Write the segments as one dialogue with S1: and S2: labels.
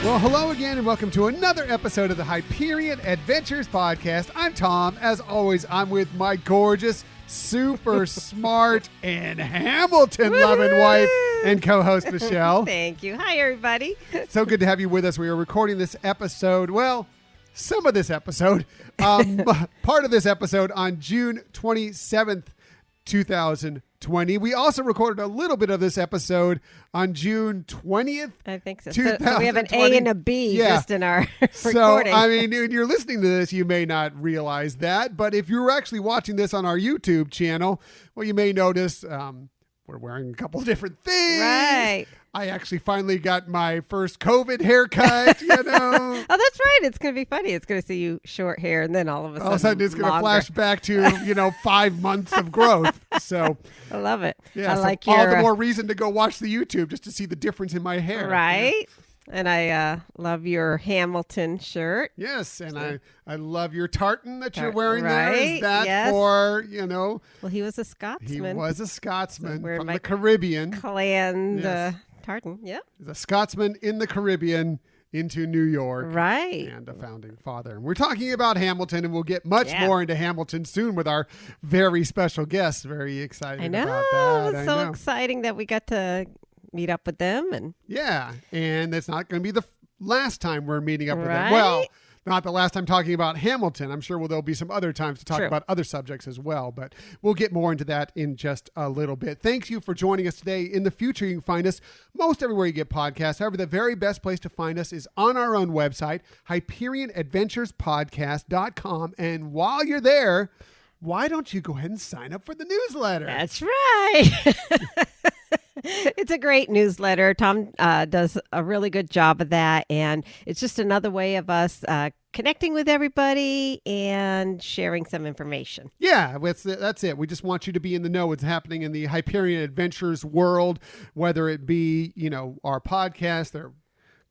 S1: Well, hello again, and welcome to another episode of the Hyperion Adventures Podcast. I'm Tom. As always, I'm with my gorgeous, super smart, and Hamilton-loving wife and co-host, Michelle.
S2: Thank you. Hi, everybody.
S1: So good to have you with us. We are recording this episode, well, some of this episode, part of this episode on June 27th, 2020. We also recorded a little bit of this episode on June 20th.
S2: I think so. So we have an A and a B just in our recording.
S1: So, I mean, when you're listening to this, you may not realize that. But if you're actually watching this on our YouTube channel, well, you may notice we're wearing a couple different things.
S2: Right.
S1: I actually finally got my first COVID haircut, you know.
S2: Oh, that's right. It's going to be funny. It's going to see you short hair, and then all of a sudden
S1: it's going to flash back to, 5 months of growth. So
S2: I love it.
S1: Yeah,
S2: I
S1: so
S2: like
S1: all the more reason to go watch the YouTube just to see the difference in my hair.
S2: Right. And I love your Hamilton shirt.
S1: Yes, and I love your tartan that you're wearing there. Is that for, Well,
S2: he was a Scotsman.
S1: He was a Scotsman
S2: so
S1: from the Caribbean.
S2: Clan tartan, yep.
S1: He's a Scotsman in the Caribbean into New York.
S2: Right.
S1: And a founding father. And we're talking about Hamilton, and we'll get much more into Hamilton soon with our very special guests. Very excited about that.
S2: It was so exciting that we got to meet up with them. And
S1: it's not going to be the last time we're meeting up with them. Well, not the last time talking about Hamilton. I'm sure there'll be some other times to talk about other subjects as well, but we'll get more into that in just a little bit. Thank you for joining us today. In the future, you can find us most everywhere you get podcasts. However, the very best place to find us is on our own website, HyperionAdventurespodcast.com. And while you're there, why don't you go ahead and sign up for the newsletter?
S2: That's right. It's a great newsletter. Tom does a really good job of that. And it's just another way of us connecting with everybody and sharing some information.
S1: Yeah, that's it. We just want you to be in the know what's happening in the Hyperion Adventures world, whether it be, our podcast, they're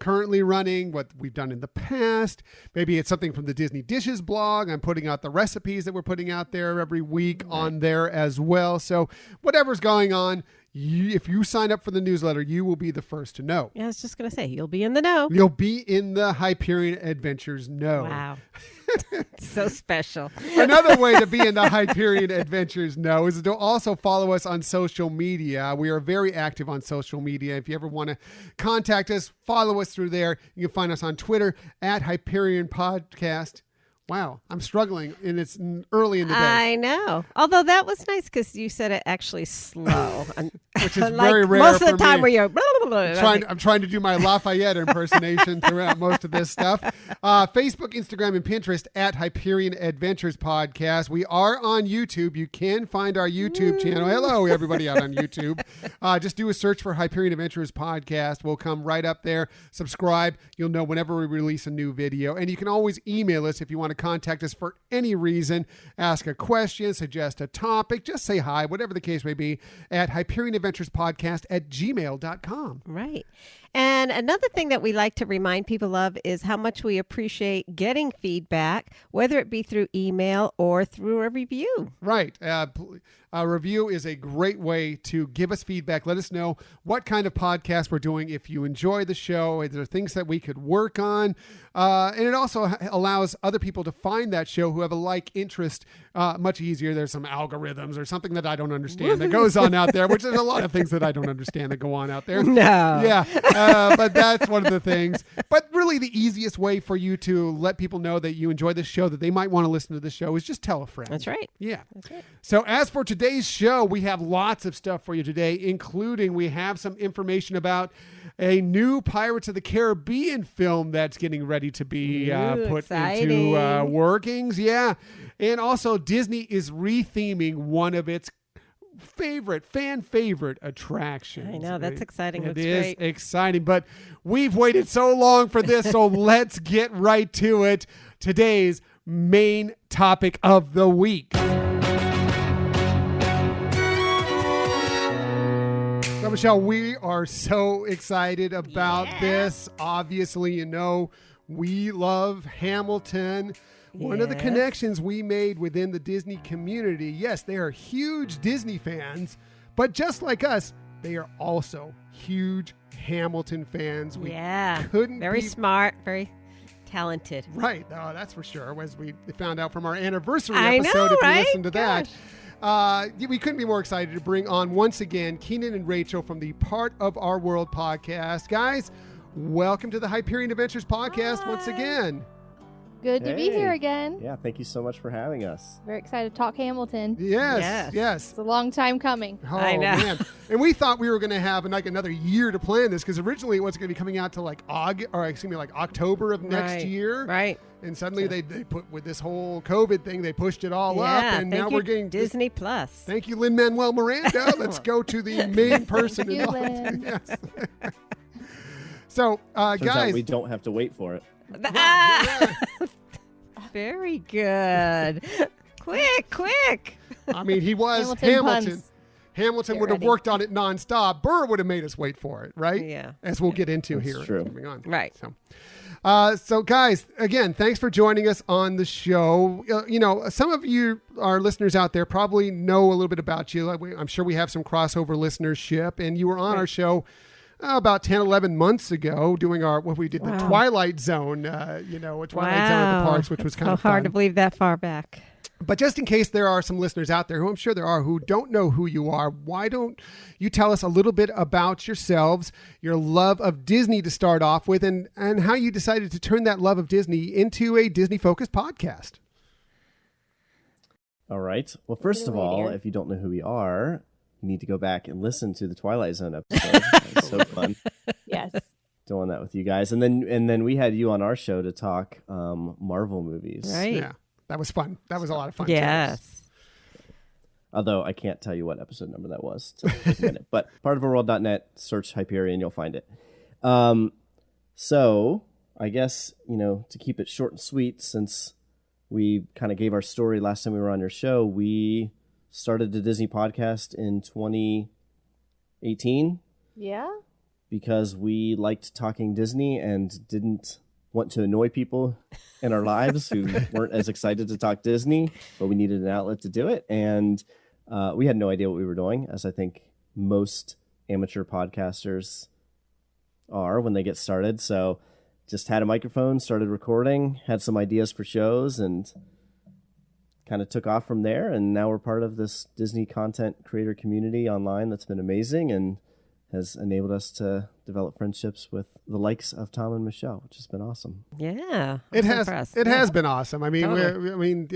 S1: currently running, what we've done in the past. Maybe it's something from the Disney Dishes blog. I'm putting out the recipes that we're putting out there every week on there as well. So whatever's going on, if you sign up for the newsletter, you will be the first to know.
S2: Yeah, I was just going to say, you'll be in the know.
S1: You'll be in the Hyperion Adventures know.
S2: Wow. So special.
S1: Another way to be in the Hyperion Adventures know is to also follow us on social media. We are very active on social media. If you ever want to contact us, follow us through there. You can find us on Twitter at Hyperion Podcast. Wow, I'm struggling, and it's early in the day.
S2: I know. Although that was nice because you said it actually slow.
S1: Which is very rare
S2: most of the
S1: for
S2: time
S1: me.
S2: where you're... Blah, blah, blah,
S1: I'm trying to do my Lafayette impersonation throughout most of this stuff. Facebook, Instagram, and Pinterest at Hyperion Adventures Podcast. We are on YouTube. You can find our YouTube channel. Hello, everybody out on YouTube. Just do a search for Hyperion Adventures Podcast. We'll come right up there. Subscribe. You'll know whenever we release a new video. And you can always email us if you want to contact us for any reason. Ask a question, suggest a topic, just say hi, whatever the case may be, at HyperionAdventuresPodcast@gmail.com.
S2: Right. And another thing that we like to remind people of is how much we appreciate getting feedback, whether it be through email or through a review.
S1: Right. A review is a great way to give us feedback. Let us know what kind of podcast we're doing. If you enjoy the show, if there are things that we could work on. And it also allows other people to find that show who have a like interest much easier. There's some algorithms or something that I don't understand that goes on out there, which there's a lot of things that I don't understand that go on out there.
S2: No.
S1: Yeah. But that's one of the things. But really the easiest way for you to let people know that you enjoy this show, that they might want to listen to the show, is just tell a friend.
S2: That's right.
S1: Yeah.
S2: That's right.
S1: So as for today's show, we have lots of stuff for you today, including we have some information about a new Pirates of the Caribbean film that's getting ready to be put into workings. Yeah. And also Disney is retheming one of its fan favorite attractions.
S2: I know, that's exciting.
S1: It is exciting, but we've waited so long for this, so let's get right to it. Today's main topic of the week. So, Michelle, we are so excited about this. Obviously, we love Hamilton. One of the connections we made within the Disney community, yes, they are huge Disney fans, but just like us, they are also huge Hamilton fans. We couldn't
S2: very
S1: be
S2: smart, very talented.
S1: Right. Oh, that's for sure. As we found out from our anniversary
S2: I
S1: episode,
S2: know,
S1: if
S2: right?
S1: you listen to
S2: Gosh.
S1: that. We couldn't be more excited to bring on once again Keenan and Rachael from the Part of Our World podcast. Guys, welcome to the Hyperion Adventures podcast once again.
S3: Good to be here again.
S4: Yeah, thank you so much for having us.
S3: Very excited to talk Hamilton.
S1: Yes.
S3: It's a long time coming.
S1: Oh,
S2: I know.
S1: man. And we thought we were going to have like another year to plan this because originally it wasn't going to be coming out till like October of next year.
S2: Right.
S1: And suddenly they put with this whole COVID thing, they pushed it all up. And now
S2: thank
S1: we're
S2: you,
S1: getting
S2: Disney Plus.
S1: Thank you, Lin-Manuel Miranda. Let's go to the main person.
S3: Thank you, Lin.
S1: Yes. So,
S4: Turns
S1: guys.
S4: out we don't have to wait for it.
S2: Very good. Quick.
S1: I mean, he was
S3: Hamilton
S1: Hamilton.
S3: puns.
S1: Hamilton
S3: Get
S1: would have
S3: ready.
S1: worked on it nonstop. Burr would have made us wait for it, right?
S2: Yeah.
S1: As we'll get into
S4: That's
S1: here.
S4: true.
S1: Coming on.
S2: Right.
S1: So, guys, again, thanks for joining us on the show. Some of you, our listeners out there, probably know a little bit about you. I'm sure we have some crossover listenership, and you were on our show about 10, 11 months ago doing the Twilight Zone, Twilight Zone at the parks, which was kind
S2: so
S1: of fun.
S2: hard to believe that far back.
S1: But just in case there are some listeners out there, who I'm sure there are, who don't know who you are, why don't you tell us a little bit about yourselves, your love of Disney to start off with, and how you decided to turn that love of Disney into a Disney-focused podcast?
S4: All right. Well, first of all, if you don't know who we are, you need to go back and listen to the Twilight Zone episode. That was so fun
S3: Yes.
S4: doing that with you guys. And then we had you on our show to talk Marvel movies.
S2: Right.
S1: Yeah, that was fun. That was a lot of fun.
S2: Yes.
S4: Although I can't tell you what episode number that was to take a minute. But partofourworld.net, search Hyperion, you'll find it. So I guess, to keep it short and sweet, since we kind of gave our story last time we were on your show, we started the Disney podcast in 2018
S3: Yeah.
S4: because we liked talking Disney and didn't want to annoy people in our lives who weren't as excited to talk Disney, but we needed an outlet to do it. And we had no idea what we were doing, as I think most amateur podcasters are when they get started. So just had a microphone, started recording, had some ideas for shows, and kind of took off from there. And now we're part of this Disney content creator community online that's been amazing and has enabled us to develop friendships with the likes of Tom and Michelle, which has been awesome.
S2: Yeah.
S1: It
S2: I'm
S1: has.
S2: impressed.
S1: It
S2: Yeah.
S1: has been awesome. I mean,
S2: Totally.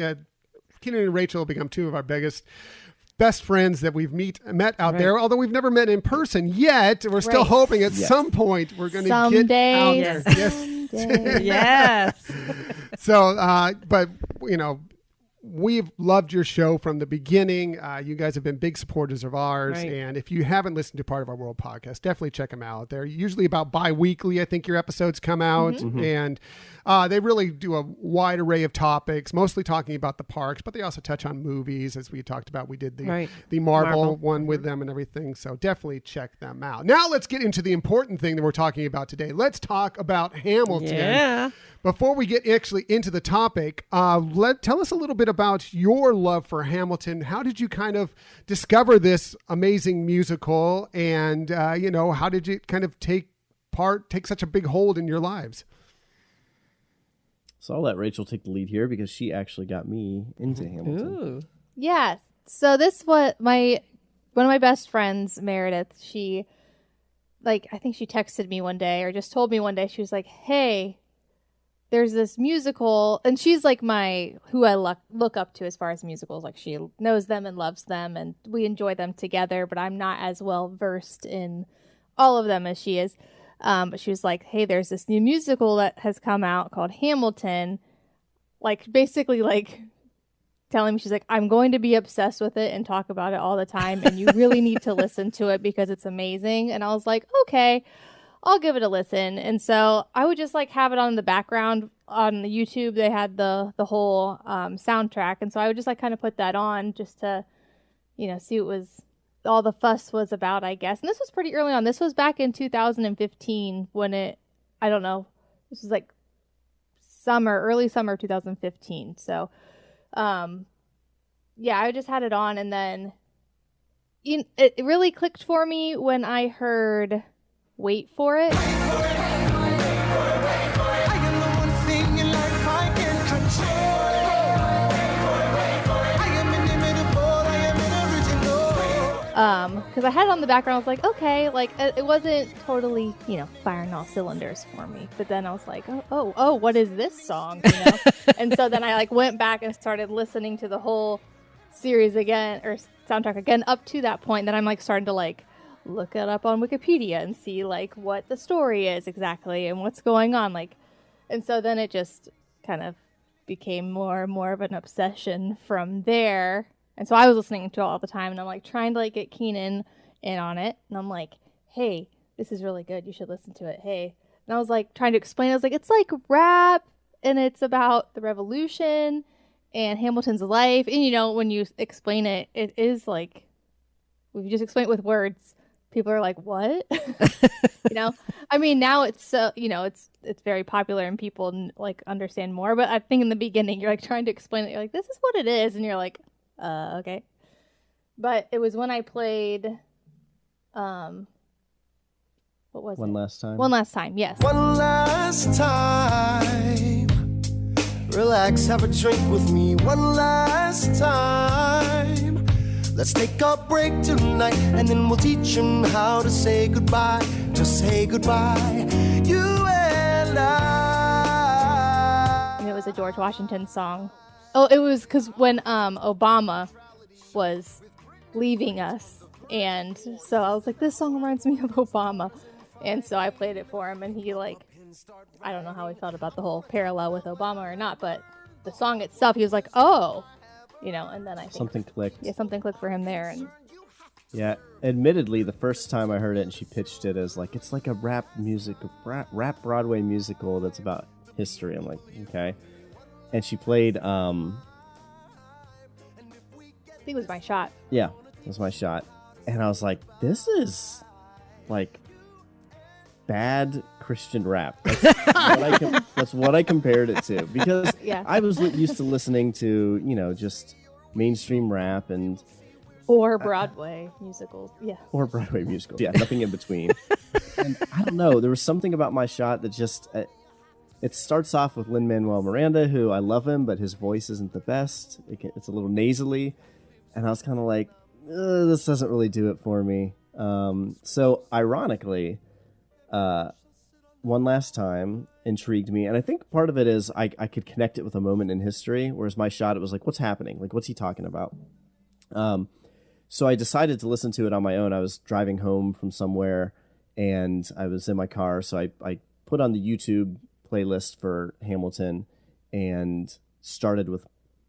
S1: Keenan and Rachael have become two of our best friends that we've met out there. Although we've never met in person yet, we're still hoping at some point we're going to get out
S3: Someday.
S1: there.
S2: Yes.
S3: Someday.
S2: Yes.
S1: So, but we've loved your show from the beginning. You guys have been big supporters of ours.
S2: Right.
S1: And if you haven't listened to Part of Our World podcast, definitely check them out. They're usually about bi-weekly. I think your episodes come out.
S2: Mm-hmm.
S1: And they really do a wide array of topics, mostly talking about the parks, but they also touch on movies. As we talked about, we did the Marvel one with them and everything. So definitely check them out. Now let's get into the important thing that we're talking about today. Let's talk about Hamilton.
S2: Yeah.
S1: Before we get actually into the topic, tell us a little bit about your love for Hamilton. How did you kind of discover this amazing musical, and how did you kind of take such a big hold in your lives?
S4: So I'll let Rachel take the lead here because she actually got me into Hamilton.
S2: Ooh.
S3: Yeah. So this one of my best friends, Meredith, I think she texted me one day or just told me one day, she was like, hey, there's this musical, and she's like who I look up to as far as musicals. Like, she knows them and loves them, and we enjoy them together, but I'm not as well versed in all of them as she is. But she was like, hey, there's this new musical that has come out called Hamilton. Basically telling me, she's like, I'm going to be obsessed with it and talk about it all the time, and you really need to listen to it because it's amazing. And I was like, okay, I'll give it a listen. And so I would just have it on in the background on the YouTube. They had the whole soundtrack, and so I would just kind of put that on just to see what all the fuss was about, I guess. And this was pretty early on. This was back in 2015 when this was early summer of 2015. So I just had it on, and then it really clicked for me when I heard "Wait for It." Because I had it on the background, I was like, okay, like it wasn't totally, firing all cylinders for me. But then I was like, oh, what is this song? And so then I like went back and started listening to the whole series again, or soundtrack again, up to that point. Then I'm like starting to like look it up on Wikipedia and see like what the story is exactly and what's going on, like. And so then it just kind of became more and more of an obsession from there. And so I was listening to it all the time, and I'm like trying to like get Keenan in on it. And I'm like, hey, this is really good. You should listen to it. Hey. And I was like trying to explain. I was like, it's like rap, and it's about the revolution and Hamilton's life. And when you explain it, it is like, if you just explain it with words, people are like, what? I mean, now it's so, it's very popular and people like understand more. But I think in the beginning, you're like trying to explain it. You're like, this is what it is. And you're like, okay. But it was when I played, what was
S4: One
S3: it?
S4: Last Time?
S3: One Last Time, yes.
S5: One last time. Relax, have a drink with me. One last time. Let's take a break tonight, and then we'll teach him how to say goodbye. Just say goodbye, you and I.
S3: And it was a George Washington song. Oh, it was because when Obama was leaving us, and so I was like, this song reminds me of Obama, and so I played it for him, and he like, I don't know how he felt about the whole parallel with Obama or not, but the song itself, he was like, oh, and then I think
S4: Something clicked.
S3: Yeah, something clicked for him there, and
S4: Yeah, admittedly, the first time I heard it and she pitched it as like, it's like a rap rap Broadway musical that's about history. I'm like, okay. And she played,
S3: I think it was My Shot.
S4: yeah, it was My Shot. And I was like, this is like bad Christian rap. That's what I compared it to. Because
S3: Yeah.
S4: I was used to listening to, just mainstream rap and
S3: Or Broadway musicals. Yeah.
S4: or Broadway musicals. Yeah, nothing in between. And I don't know, there was something about My Shot that just, it starts off with Lin-Manuel Miranda, who I love him, but his voice isn't the best. It's a little nasally. And I was kind of like, this doesn't really do it for me. So ironically, One Last Time intrigued me. And I think part of it is I could connect it with a moment in history, whereas My Shot, it was like, what's happening? Like, what's he talking about? So I decided to listen to it on my own. I was driving home from somewhere, and I was in my car, so I put on the YouTube playlist for Hamilton and started with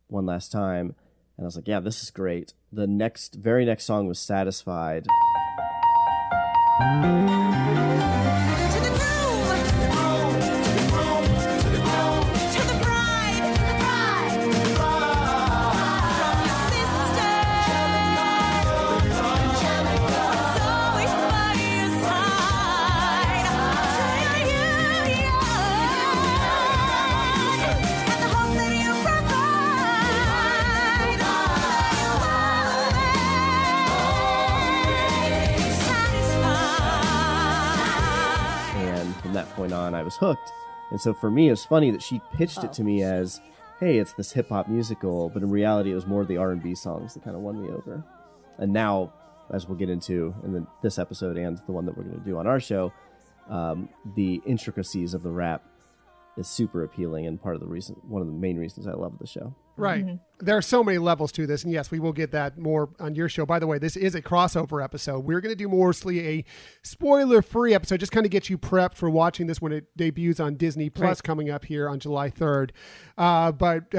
S4: One Last Time, and I was like, yeah, this is great. The very next song was Satisfied. From that point on, I was hooked. And so for me, it was funny that she pitched it to me as, hey, it's this hip-hop musical, but in reality, it was more of the R&B songs that kind of won me over. And now, as we'll get into in this episode and the one that we're going to do on our show, the intricacies of the rap is super appealing and one of the main reasons I love the show.
S1: Right. Mm-hmm. There are so many levels to this. And yes, we will get that more on your show. By the way, this is a crossover episode. We're going to do mostly a spoiler-free episode, just kind of get you prepped for watching this when it debuts on Disney Plus coming up here on July 3rd. But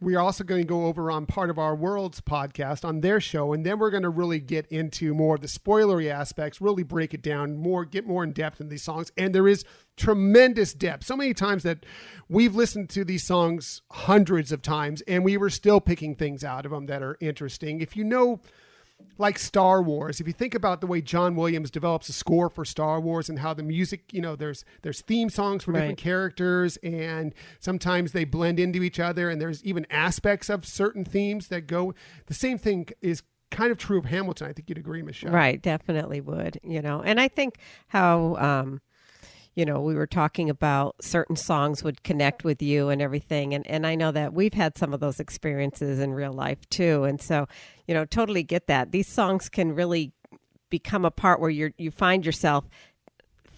S1: we're also going to go over on Part of Our World's podcast on their show. And then we're going to really get into more of the spoilery aspects, really break it down, get more in depth in these songs. And there is tremendous depth. So many times that we've listened to these songs hundreds of times, and we were still picking things out of them that are interesting. If you know, like Star Wars, if you think about the way John Williams develops a score for Star Wars and how the music, there's theme songs for different characters, and sometimes they blend into each other, and there's even aspects of certain themes that go. The same thing is kind of true of Hamilton. I think you'd agree, Michelle.
S2: Right, definitely would, And I think how, we were talking about certain songs would connect with you and everything. And I know that we've had some of those experiences in real life too. And so, totally get that. These songs can really become a part where you find yourself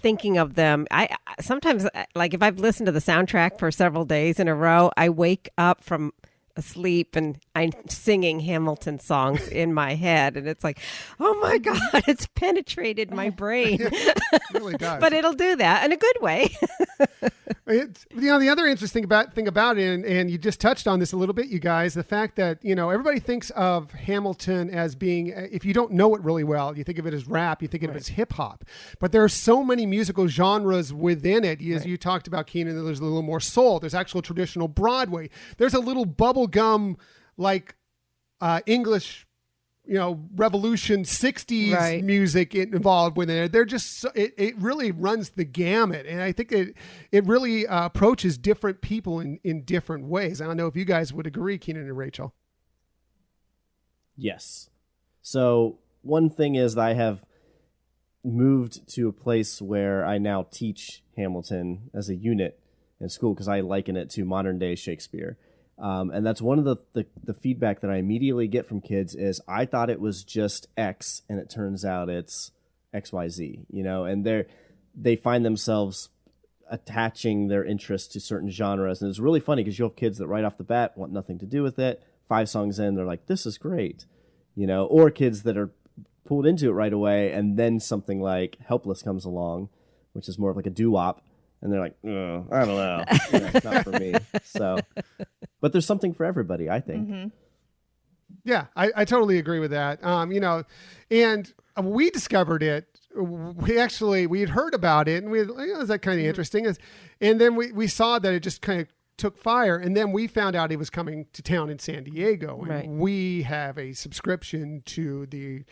S2: thinking of them. I sometimes, like if I've listened to the soundtrack for several days in a row, I wake up from asleep and I'm singing Hamilton songs in my head, and it's like, oh my God, it's penetrated my brain.
S1: It really does.
S2: But it'll do that in a good way.
S1: The other interesting thing about it, and you just touched on this a little bit, you guys, the fact that, everybody thinks of Hamilton as being, if you don't know it really well, you think of it as rap, you think of it as hip hop, but there are so many musical genres within it. As you talked about, Keenan, there's a little more soul, there's actual traditional Broadway, there's a little bubblegum, like English, Revolution 60s music involved with it. They're just, it really runs the gamut. And I think it really approaches different people in different ways. I don't know if you guys would agree, Keenan and Rachel.
S4: Yes. So one thing is that I have moved to a place where I now teach Hamilton as a unit in school because I liken it to modern day Shakespeare. And that's one of the feedback that I immediately get from kids is I thought it was just X, and it turns out it's XYZ, and they find themselves attaching their interest to certain genres. And it's really funny because you have kids that right off the bat want nothing to do with it. 5 songs in, they're like, this is great, or kids that are pulled into it right away. And then something like Helpless comes along, which is more of like a doo-wop. And they're like, I don't know. It's not for me. So, but there's something for everybody, I think.
S3: Mm-hmm.
S1: Yeah, I totally agree with that. And we discovered it. We had heard about it, and we was that kind of interesting. And then we saw that it just kind of took fire, and then we found out he was coming to town in San Diego, and we have a subscription to the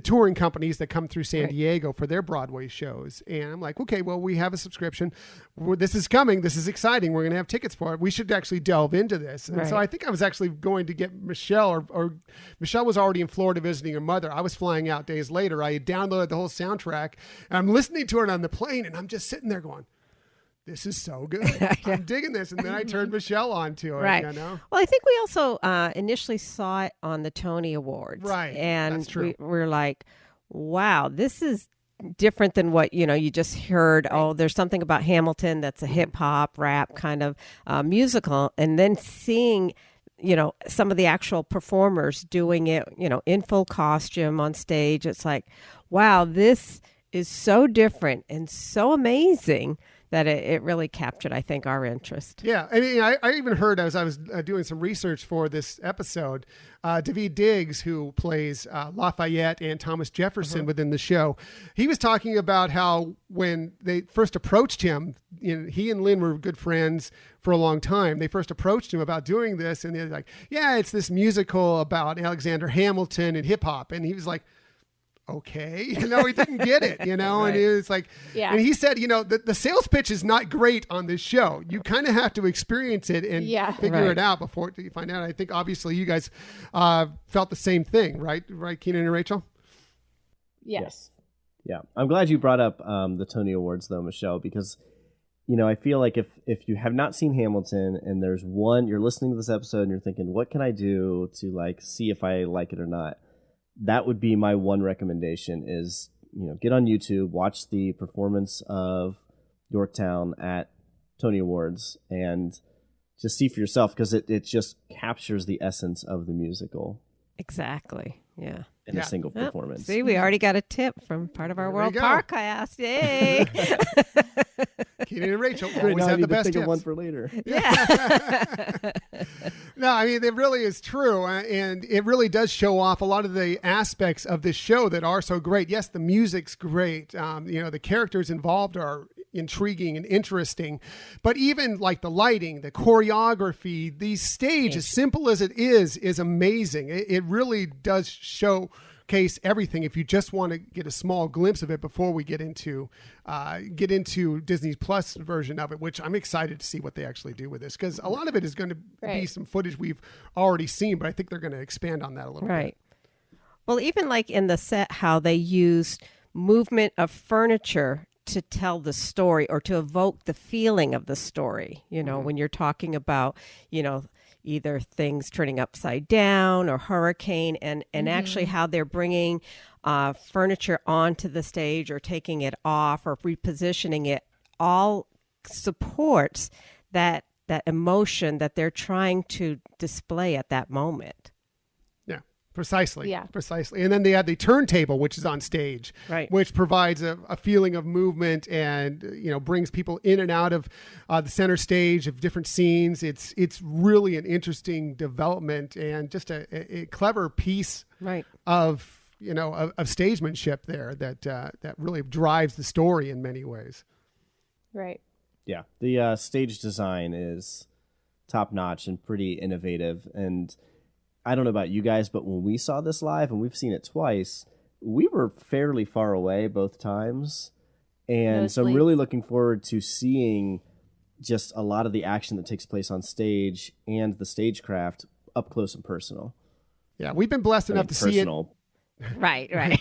S1: touring companies that come through San Diego for their Broadway shows. And I'm like, okay, well, we have a subscription. This is coming. This is exciting. We're going to have tickets for it. We should actually delve into this. And so I think I was actually going to get Michelle, or Michelle was already in Florida visiting her mother. I was flying out days later. I had downloaded the whole soundtrack, and I'm listening to it on the plane, and I'm just sitting there going, this is so good. I'm digging this. And then I turned Michelle on to it.
S2: Right. Well, I think we also initially saw it on the Tony Awards.
S1: Right.
S2: And
S1: that's true.
S2: We're like, wow, this is different than what, you just heard. Oh, there's something about Hamilton that's a hip hop, rap kind of musical. And then seeing, some of the actual performers doing it, in full costume on stage. It's like, wow, this is so different and so amazing that it really captured, I think, our interest.
S1: Yeah. I mean, I even heard as I was doing some research for this episode, David Diggs, who plays Lafayette and Thomas Jefferson within the show, he was talking about how when they first approached him, he and Lin were good friends for a long time. They first approached him about doing this, and they're like, yeah, it's this musical about Alexander Hamilton and hip hop. And he was like, okay, he didn't get it, and it was like, and he said, the sales pitch is not great on this show. You kind of have to experience it and figure it out before you find out. I think obviously you guys felt the same thing, right? Right, Keenan and Rachel?
S3: Yes.
S4: Yeah. I'm glad you brought up the Tony Awards though, Michelle, because, I feel like if you have not seen Hamilton and there's you're listening to this episode and you're thinking, what can I do to see if I like it or not? That would be my one recommendation is, get on YouTube, watch the performance of Yorktown at Tony Awards, and just see for yourself, because it just captures the essence of the musical.
S2: Exactly. Yeah.
S4: In a single performance.
S2: See, we already got a tip from part of our World Podcast. Yay.
S1: Keenan and Rachel always have the best
S4: tips.
S1: Think
S4: one for later.
S2: Yeah.
S1: No, I mean, it really is true. And it really does show off a lot of the aspects of this show that are so great. Yes, the music's great. The characters involved are intriguing and interesting, but even like the lighting, the choreography, the stage, as simple as it is amazing. It really does showcase everything. If you just want to get a small glimpse of it before we get into Disney's Plus version of it, which I'm excited to see what they actually do with this, because a lot of it is going to be some footage we've already seen, but I think they're going to expand on that a little bit.
S2: Well, even like in the set, how they used movement of furniture to tell the story or to evoke the feeling of the story. You know, when you're talking about, you know, either things turning upside down or hurricane, and actually how they're bringing furniture onto the stage or taking it off or repositioning it, all supports that emotion that they're trying to display at that moment.
S1: Precisely.
S3: Yeah.
S1: Precisely. And then they had the turntable, which is on stage,
S2: Right.
S1: which provides a feeling of movement and, you know, brings people in and out of the center stage of different scenes. It's really an interesting development and just a clever piece
S2: Right.
S1: of, you know, of stagemanship there that really drives the story in many ways.
S3: Right.
S4: Yeah, the stage design is top notch and pretty innovative. And I don't know about you guys, but when we saw this live, and we've seen it twice, we were fairly far away both times. And so I'm really looking forward to seeing just a lot of the action that takes place on stage and the stagecraft up close and personal.
S1: Yeah, we've been blessed enough to see it.
S2: Right.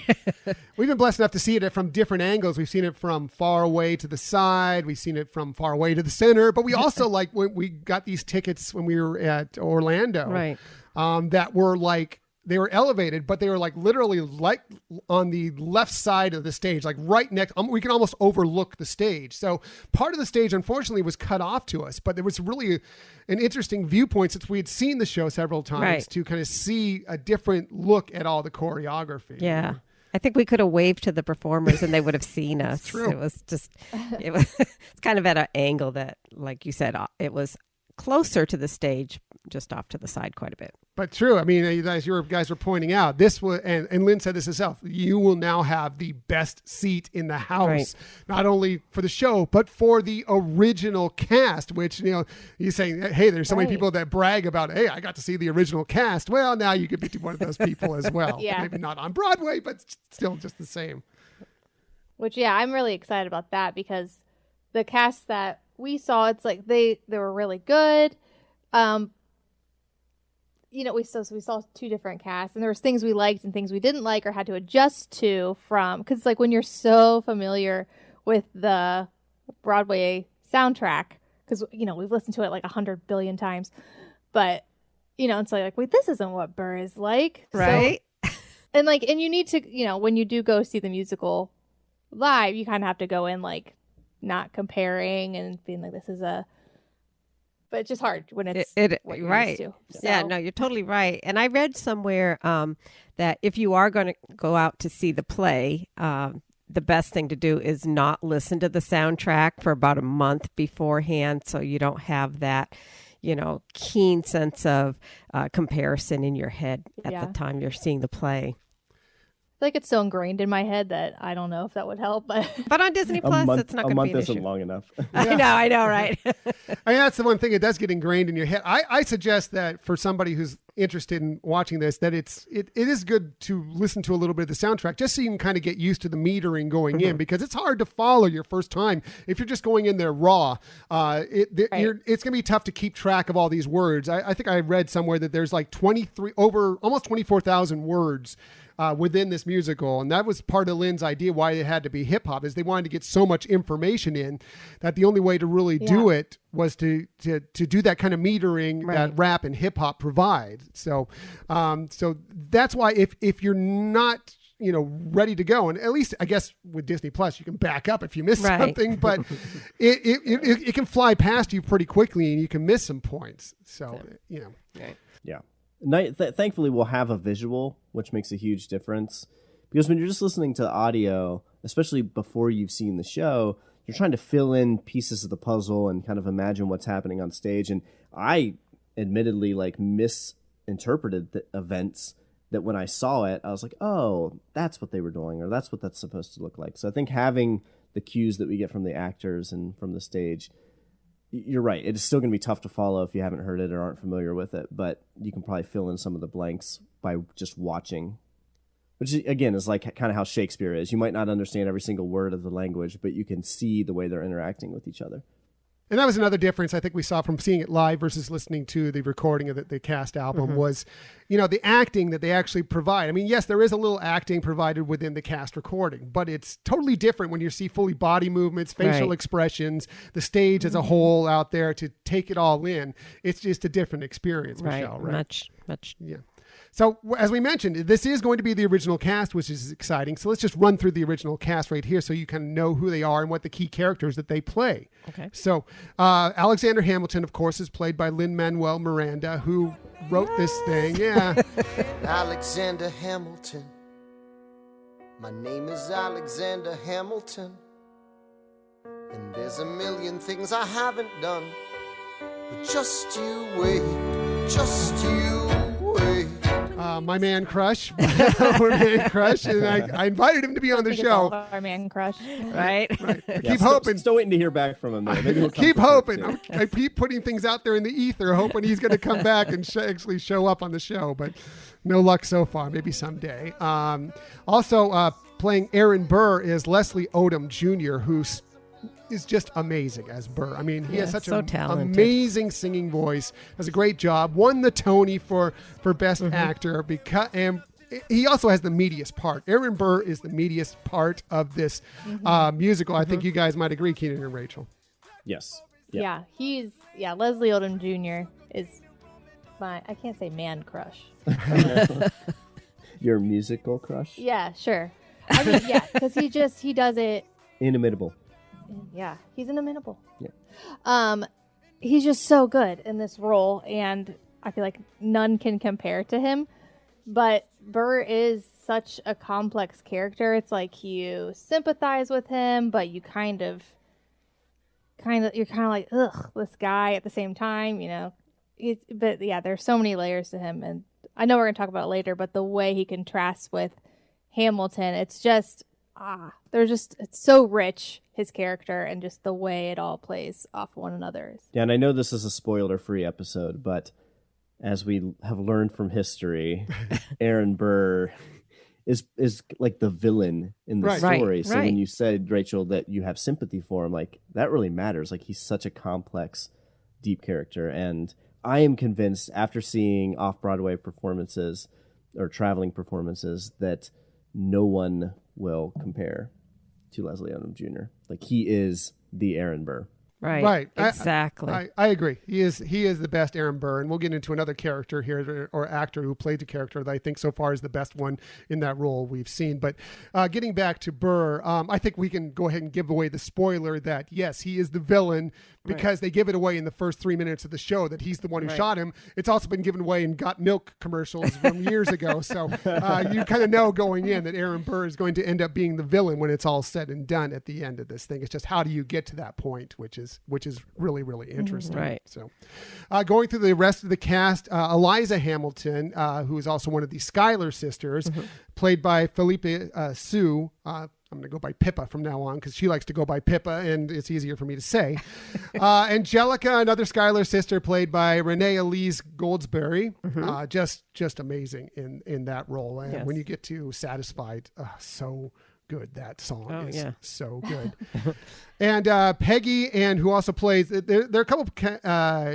S1: We've been blessed enough to see it from different angles. We've seen it from far away to the side. We've seen it from far away to the center. But we also, like, when we got these tickets when we were at Orlando,
S2: Right.
S1: That were like, they were elevated, but they were like literally like on the left side of the stage, like right next. We can almost overlook the stage. So part of the stage, unfortunately, was cut off to us. But there was really an interesting viewpoint, since we had seen the show several times,
S2: Right.
S1: to kind of see a different look at all the choreography.
S2: Yeah. I think we could have waved to the performers and they would have seen us.
S1: true.
S2: It was just, it's kind of at an angle that, like you said, it was closer to the stage, just off to the side quite a bit.
S1: But true. I mean, as your guys were pointing out, this was, and Lynn said this herself, you will now have the best seat in the house,
S2: Right.
S1: not only for the show, but for the original cast, which, you know, you're saying, hey, there's so many
S3: Right.
S1: people that brag about, hey, I got to see the original cast. Well, now you could be one of those people as well.
S3: Yeah.
S1: Maybe not on Broadway, but still just the same.
S3: Which, yeah, I'm really excited about that, because the cast that we saw, it's like they were really good. You know, we saw two different casts, and there was things we liked and things we didn't like or had to adjust to from, because like when you're so familiar with the Broadway soundtrack, because, you know, we've listened to it like 100 billion times, but, you know, it's like, wait, this isn't what Burr is like.
S2: Right.
S3: So, and you need to, you know, when you do go see the musical live, you kind of have to go in like not comparing and being like, this is but it's just hard when it's what you're
S2: right.
S3: used to.
S2: Yeah,
S3: So-
S2: no, you're totally right. And I read somewhere that if you are going to go out to see the play, the best thing to do is not listen to the soundtrack for about a month beforehand, so you don't have that, you know, keen sense of comparison in your head at
S3: Yeah.
S2: the time you're seeing the play.
S3: I feel like it's so ingrained in my head that I don't know if that would help, but
S2: But on Disney Plus, it's not
S4: a
S2: going to be
S4: month
S2: an
S4: isn't
S2: issue.
S4: long enough.
S2: I know, right?
S1: I mean, that's the one thing, it does get ingrained in your head. I suggest that for somebody who's interested in watching this, that it is good to listen to a little bit of the soundtrack, just so you can kind of get used to the metering going in, because it's hard to follow your first time if you're just going in there raw. It's going to be tough to keep track of all these words. I think I read somewhere that there's like almost 24,000 words within this musical, and that was part of Lynn's idea why it had to be hip hop, is they wanted to get so much information in that the only way to really do it was to do that kind of metering that rap and hip hop provide. So that's why if you're not, you know, ready to go, and at least I guess with Disney Plus you can back up if you miss something, but it can fly past you pretty quickly and you can miss some points. So you know.
S2: Right.
S4: Yeah. Thankfully, we'll have a visual, which makes a huge difference. Because when you're just listening to audio, especially before you've seen the show, you're trying to fill in pieces of the puzzle and kind of imagine what's happening on stage. And I admittedly misinterpreted the events that when I saw it, I was like, oh, that's what they were doing, or that's what that's supposed to look like. So I think having the cues that we get from the actors and from the stage, you're right. It's still going to be tough to follow if you haven't heard it or aren't familiar with it, but you can probably fill in some of the blanks by just watching, which again is like kind of how Shakespeare is. You might not understand every single word of the language, but you can see the way they're interacting with each other.
S1: And that was another difference I think we saw from seeing it live versus listening to the recording of the cast album was, the acting that they actually provide. I mean, yes, there is a little acting provided within the cast recording, but it's totally different when you see fully body movements, facial expressions, the stage as a whole out there to take it all in. It's just a different experience, Michelle, right?
S2: Much.
S1: Yeah. So as we mentioned, this is going to be the original cast, which is exciting. So let's just run through the original cast right here so you kind of know who they are and what the key characters that they play.
S2: Okay.
S1: So Alexander Hamilton, of course, is played by Lin-Manuel Miranda, who wrote this thing. Yeah.
S5: Alexander Hamilton. My name is Alexander Hamilton. And there's a million things I haven't done. But just you wait, just you wait.
S1: My man crush, our man crush, and I invited him to be on the show.
S3: Our man crush.
S2: Right.
S1: I keep hoping.
S4: Still waiting to hear back from him. There. Maybe he'll come
S1: Keep
S4: for part
S1: hoping.
S4: two.
S1: I keep putting things out there in the ether, hoping he's going to come back and actually show up on the show, but no luck so far. Maybe someday. Also playing Aaron Burr is Leslie Odom Jr., who is just amazing as Burr. I mean, he has such
S2: so
S1: an
S2: talented.
S1: amazing singing voice. Does a great job. Won the Tony for Best Actor and he also has the meatiest part. Aaron Burr is the meatiest part of this musical. I think you guys might agree, Keenan and Rachel.
S4: Yes.
S3: Yeah, Leslie Odom Jr. is I can't say man crush.
S4: Your musical crush?
S3: Yeah, sure. I mean, yeah, because he does it.
S4: Inimitable.
S3: Yeah, he's inimitable.
S4: Yeah.
S3: He's just so good in this role, and I feel like none can compare to him. But Burr is such a complex character. It's like you sympathize with him, but you you're kind of like, ugh, this guy at the same time, But yeah, there's so many layers to him, and I know we're gonna talk about it later. But the way he contrasts with Hamilton, it's just it's so rich, his character, and just the way it all plays off one another.
S4: Yeah, and I know this is a spoiler-free episode, but as we have learned from history, Aaron Burr is like the villain in the story. So when you said, Rachel, that you have sympathy for him, like that really matters. Like he's such a complex, deep character, and I am convinced after seeing off-Broadway performances or traveling performances that no one will compare to Leslie Odom Jr. Like he is the Aaron Burr.
S2: Right. Exactly.
S1: I agree. He is the best Aaron Burr, and we'll get into another character here or actor who played the character that I think so far is the best one in that role we've seen. But getting back to Burr, I think we can go ahead and give away the spoiler that yes, he is the villain because they give it away in the first 3 minutes of the show that he's the one who shot him. It's also been given away in Got Milk commercials from years ago. So you kind of know going in that Aaron Burr is going to end up being the villain when it's all said and done at the end of this thing. It's just how do you get to that point, which is really, really interesting.
S2: Right.
S1: So going through the rest of the cast, Eliza Hamilton, who is also one of the Schuyler sisters, played by Felipe Sue. I'm going to go by Pippa from now on because she likes to go by Pippa and it's easier for me to say. Angelica, another Schuyler sister, played by Renee Elise Goldsberry. Just amazing in that role. And when you get to Satisfied, so good that song is. So good. And Peggy, and who also plays, there are a couple of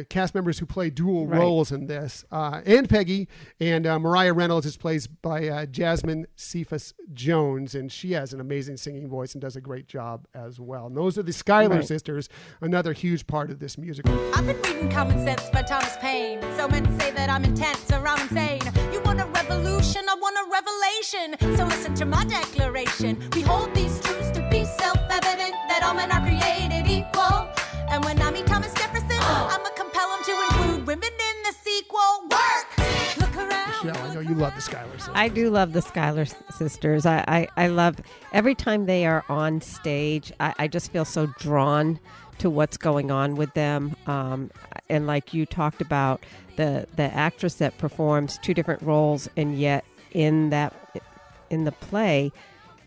S1: cast members who play dual roles in this. And Peggy, and Mariah Reynolds is played by Jasmine Cephas Jones, and she has an amazing singing voice and does a great job as well. And those are the Schuyler sisters, another huge part of this musical.
S6: I've been reading Common Sense by Thomas Paine. So men say that I'm intense or I'm insane. You want a revolution, I want a revelation. So listen to my declaration. We hold these truths to be self-evident, that all men are created equal. And when I meet Thomas Jefferson, I'ma compel him to include women in the sequel. Work! Look around.
S1: Michelle, I know you love the Schuyler sisters.
S2: I do love the Schuyler sisters. I love every time they are on stage. I just feel so drawn to what's going on with them. And like you talked about, the actress that performs two different roles, and yet in the play,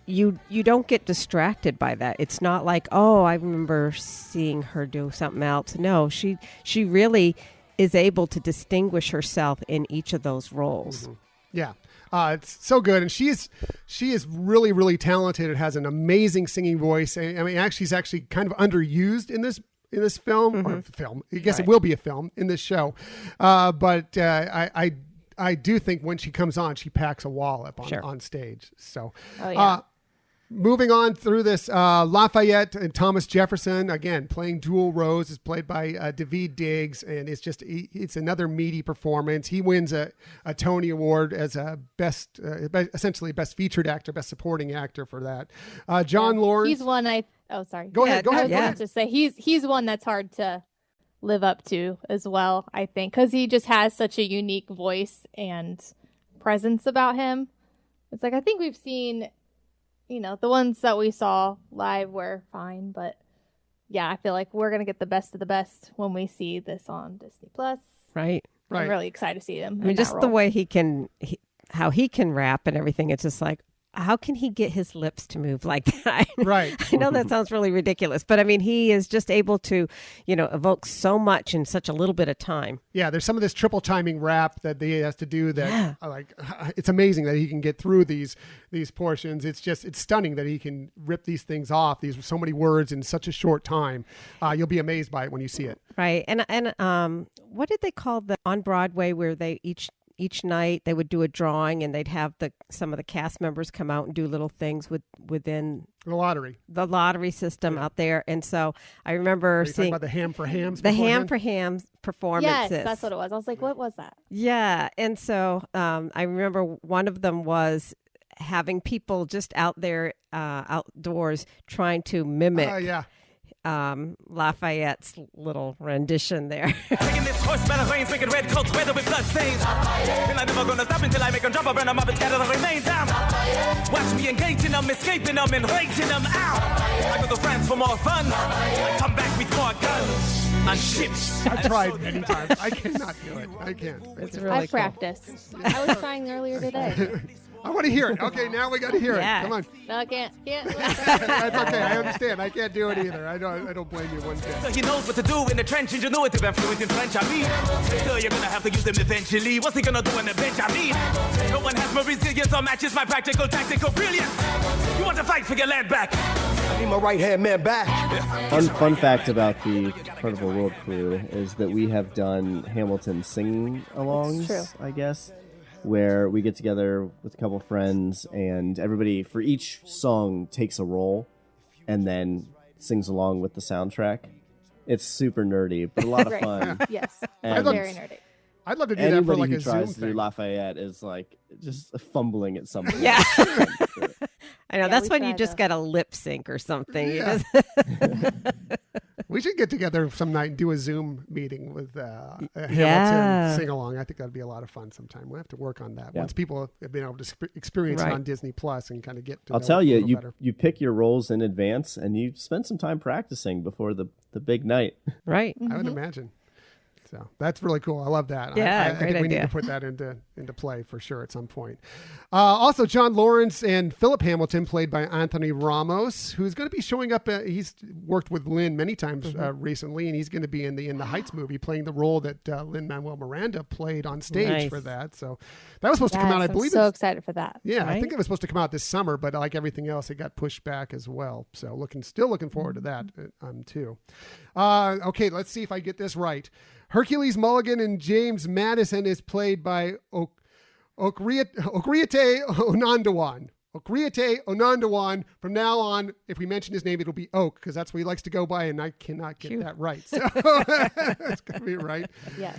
S2: you don't get distracted by that. It's not like, oh, I remember seeing her do something else. No, she really is able to distinguish herself in each of those roles.
S1: Yeah. It's so good. And she is really, really talented and has an amazing singing voice. I mean, she's actually kind of underused in in this film. Or film. I guess it
S2: Right.
S1: will be a film in this show. But I do think when she comes on, she packs a wallop on stage. So,
S3: Oh, yeah.
S1: moving on through this, Lafayette and Thomas Jefferson, again, playing dual roles, is played by David Diggs, and it's another meaty performance. He wins a Tony Award as a essentially best featured actor, best supporting actor for that. John Lawrence.
S3: He's one oh, sorry.
S1: Go ahead.
S3: I was going to say he's one that's hard to live up to as well, I think, because he just has such a unique voice and presence about him. It's like, I think we've seen, the ones that we saw live were fine, but yeah, I feel like we're going to get the best of the best when we see this on Disney Plus.
S2: Right.
S3: I'm really excited to see him.
S2: I mean, just the way how he can rap and everything. It's just like, how can he get his lips to move like that?
S1: Right.
S2: I know that sounds really ridiculous, but I mean, he is just able to, evoke so much in such a little bit of time.
S1: Yeah, there's some of this triple timing rap that he has to do that it's amazing that he can get through these portions. It's stunning that he can rip these things off. These so many words in such a short time. You'll be amazed by it when you see it.
S2: Right. And what did they call on Broadway where they each night they would do a drawing and they'd have some of the cast members come out and do little things within
S1: the lottery
S2: system out there. And so I remember seeing
S1: about the Ham for Hams.
S2: The Ham for Hams performances.
S3: Yes, that's what it was. I was like, what was that?
S2: Yeah. And so I remember one of them was having people just out there outdoors trying to mimic Lafayette's little rendition there.
S7: Taking this horse by the reins, making red coats weather with blood stains. And I'm never gonna stop until I make them drop, I burn them up and scatter the remains down. Watch me engaging them, escaping them, and rating them out. I go to France for more fun. I come back with more guns on ships.
S1: I've tried many times. I cannot do it. I can't.
S2: It's really
S3: I've
S2: cool.
S3: practiced. I was trying earlier today.
S1: I want to hear it. Okay, now we got to hear it. Come on.
S3: No, I can't.
S1: That's okay. I understand. I can't do it either. I don't blame you one bit.
S7: So he knows what to do in the trench, ingenuitive and fluent in French, I mean. So you're gonna have to use them eventually. What's he gonna do on the bench, I mean? No one has more resilience or matches my practical, tactical brilliance. You want to fight for your land back?
S5: I need my right hand man back.
S4: Fun fact about the Carnival World crew is that we have done Hamilton sing-alongs, I guess, where we get together with a couple friends and everybody for each song takes a role and then sings along with the soundtrack. It's super nerdy, but a lot of fun.
S3: Yes,
S4: And
S3: very nerdy.
S1: I'd love to do that for
S4: anybody
S1: like
S4: who
S1: a Zoom
S4: tries to do
S1: thing.
S4: Lafayette is like just fumbling at something.
S2: Yeah. I know.
S3: Yeah,
S2: That's
S3: we
S2: when you
S3: tried
S2: just
S3: to-
S2: got to lip sync or something. You
S1: Yeah.
S2: just-
S1: We should get together some night and do a Zoom meeting with a Hamilton
S2: Yeah.
S1: sing along. I think that'd be a lot of fun sometime. We'll have to work on that
S4: Yeah.
S1: once people have been able to experience it
S2: Right.
S1: on Disney Plus and kind of get to
S4: I'll
S1: know
S4: tell
S1: it a
S4: you,
S1: little better.
S4: you pick your roles in advance and you spend some time practicing before the big night.
S2: right.
S1: I would imagine. So that's really cool. I love that.
S2: Yeah,
S1: I
S2: great
S1: think we need
S2: idea.
S1: to put that into play for sure at some point. Also, John Lawrence and Philip Hamilton, played by Anthony Ramos, who's going to be showing up. He's worked with Lin many times recently, and he's going to be in the Heights movie, playing the role that Lin-Manuel Miranda played on stage
S2: Nice.
S1: for that. So that was supposed to come out, I believe.
S3: I'm so excited for that.
S1: Yeah, I
S2: Right?
S1: think it was supposed to come out this summer, but like everything else, it got pushed back as well. So still looking forward to that too. Okay, let's see if I get this right. Hercules Mulligan and James Madison is played by Okriete Onandawan. Okriete Onandawan. From now on, if we mention his name, it'll be Oak, because that's what he likes to go by, and I cannot get that right. So that's going to be right.
S3: Yes.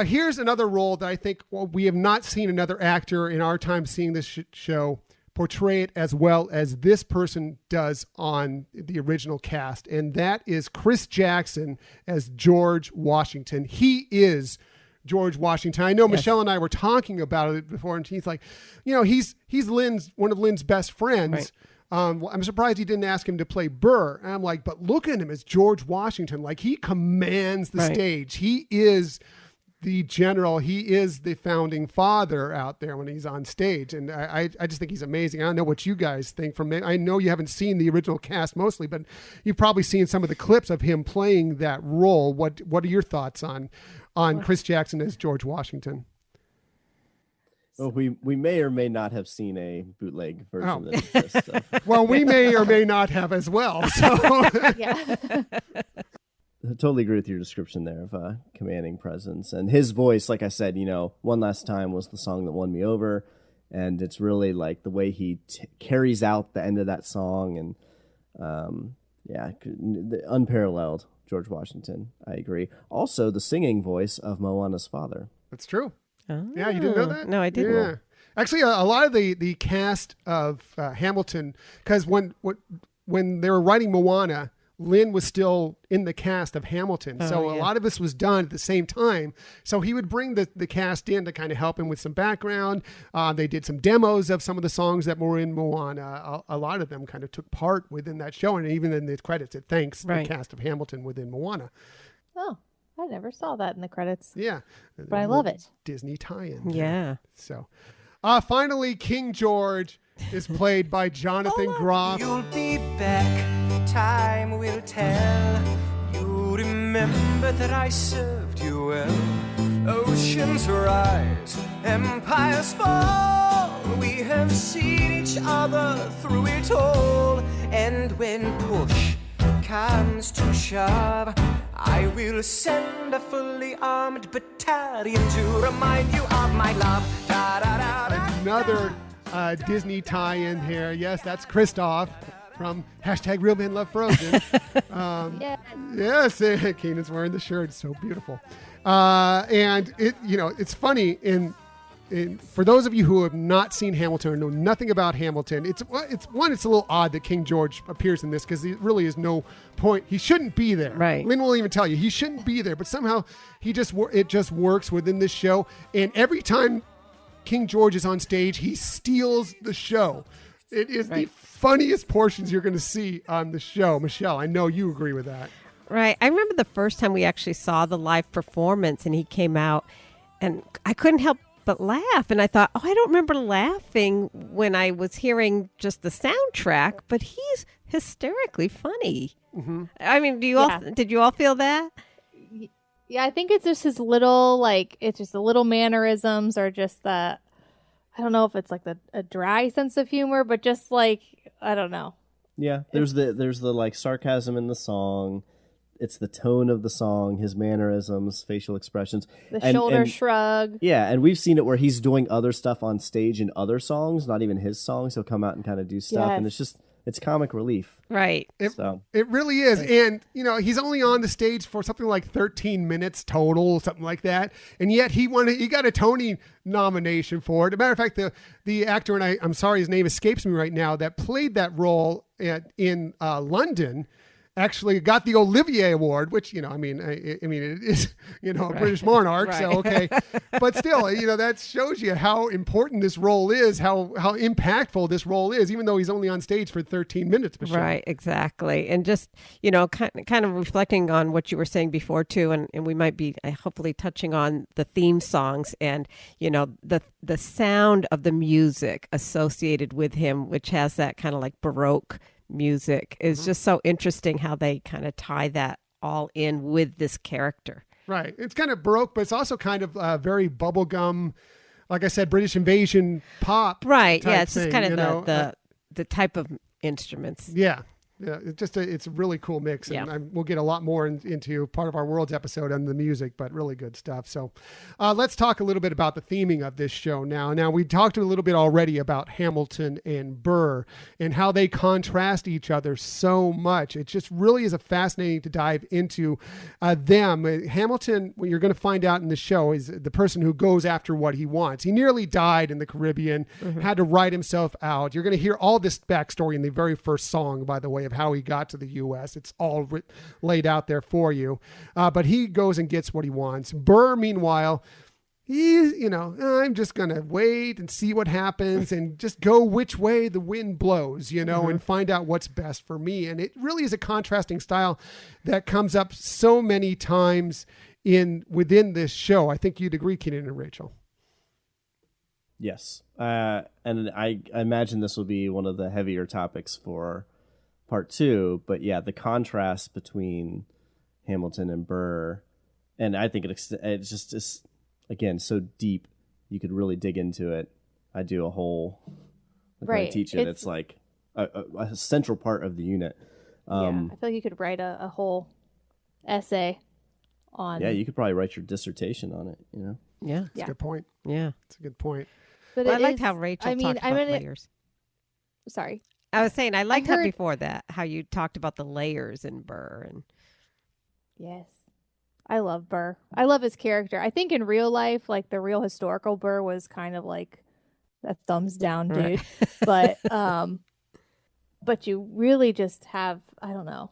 S1: Here's another role that I think we have not seen another actor in our time seeing this show portray it as well as this person does on the original cast, and that is Chris Jackson as George Washington. He is George Washington. I know Michelle and I were talking about it before, and he's like, he's one of Lynn's best friends.
S2: Right.
S1: I'm surprised he didn't ask him to play Burr. And I'm like, but look at him as George Washington. Like, he commands the stage. He is the general. He is the founding father out there when he's on stage. And I just think he's amazing. I don't know what you guys think. I know you haven't seen the original cast mostly, but you've probably seen some of the clips of him playing that role. What are your thoughts on Chris Jackson as George Washington?
S4: Well, we may or may not have seen a bootleg version that exists. So.
S1: Well, we may or may not have as well. So
S3: Yeah.
S4: totally agree with your description there of commanding presence. And his voice, like I said, One Last Time was the song that won me over. And it's really like the way he carries out the end of that song. And unparalleled George Washington. I agree. Also, the singing voice of Moana's father.
S1: That's true.
S2: Oh.
S1: Yeah, you didn't know that?
S2: No, I didn't.
S1: Yeah. Actually, a lot of the cast of Hamilton, because when they were writing Moana, Lin was still in the cast of Hamilton. So a lot of this was done at the same time. So he would bring the cast in to kind of help him with some background. They did some demos of some of the songs that were in Moana. A lot of them kind of took part within that show. And even in the credits, it thanks the cast of Hamilton within Moana.
S3: Oh, I never saw that in the credits.
S1: Yeah.
S3: But I love it.
S1: Disney tie-in.
S2: Yeah.
S1: So finally, King George is played by Jonathan Groff.
S5: You'll be back, time will tell. You remember that I served you well. Oceans rise, empires fall. We have seen each other through it all. And when push comes to shove, I will send a fully armed battalion to remind you of my love.
S1: Another Disney tie-in here. Yes, that's Kristoff from #RealMenLoveFrozen. Yes, Keenan's wearing the shirt. It's so beautiful. And it's funny for those of you who have not seen Hamilton or know nothing about Hamilton, it's a little odd that King George appears in this because there really is no point. He shouldn't be there.
S2: Right.
S1: Lin will even tell you he shouldn't be there, but somehow it just works within this show. And every time King George is on stage, he steals the show. It is the funniest portions you're going to see on the show. Michelle, I know you agree with that.
S2: Right. I remember the first time we actually saw the live performance and he came out and I couldn't help but laugh. And I thought, I don't remember laughing when I was hearing just the soundtrack, but he's hysterically funny. Mm-hmm. I mean, did you all feel that?
S3: Yeah, I think it's just his little, it's just the little mannerisms or just the, I don't know if it's like a dry sense of humor, but just I don't know.
S4: Yeah, there's the sarcasm in the song. It's the tone of the song, his mannerisms, facial expressions.
S3: The shoulder shrug.
S4: Yeah, and we've seen it where he's doing other stuff on stage in other songs, not even his songs. He'll come out and kind of do stuff, and it's comic relief.
S2: Right.
S1: It really is. And, he's only on the stage for something like 13 minutes total, something like that. And yet he got a Tony nomination for it. As a matter of fact, the actor, and I'm sorry, his name escapes me right now, that played that role in London, actually got the Olivier Award, which, it is, a British monarch. Right. So, okay. But still, that shows you how important this role is, how impactful this role is, even though he's only on stage for 13 minutes. Michelle.
S2: Right, exactly. And just, kind of reflecting on what you were saying before too, and we might be hopefully touching on the theme songs and, the sound of the music associated with him, which has that kind of like Baroque music is just so interesting how they kind of tie that all in with this character.
S1: Right. It's kind of Baroque, but it's also kind of very bubblegum, like I said, British invasion pop.
S2: Right. Yeah. It's
S1: thing,
S2: just kind of the type of instruments.
S1: Yeah. Yeah, it's a really cool mix, and we'll get a lot more into part of our Worlds episode on the music, but really good stuff. So let's talk a little bit about the theming of this show now. Now, we talked a little bit already about Hamilton and Burr and how they contrast each other so much. It just really is fascinating to dive into them. Hamilton, what you're going to find out in the show, is the person who goes after what he wants. He nearly died in the Caribbean, had to write himself out. You're going to hear all this backstory in the very first song, by the way, of how he got to the U.S. It's all laid out there for you. But he goes and gets what he wants. Burr, meanwhile, he's, I'm just going to wait and see what happens and just go which way the wind blows, and find out what's best for me. And it really is a contrasting style that comes up so many times within this show. I think you'd agree, Keenan and Rachel.
S4: Yes. And I imagine this will be one of the heavier topics for part 2, but yeah, the contrast between Hamilton and Burr, and I think it's just is, again, so deep. You could really dig into it. I do a whole, when I teach it, it's like a central part of the unit.
S3: I feel like you could write a whole essay on.
S4: Yeah, you could probably write your dissertation on it,
S2: Yeah.
S1: That's a good point.
S2: Yeah.
S1: That's a good point.
S3: But
S2: Well, I
S3: it
S2: liked
S3: is-
S2: how Rachel talked about layers.
S3: Sorry.
S2: I was saying I liked how
S3: heard-
S2: before that, how you talked about the layers in Burr. And
S3: Yes. I love Burr. I love his character. I think in real life, like the real historical Burr was kind of like a thumbs down dude.
S2: Right.
S3: But you really just have, I don't know,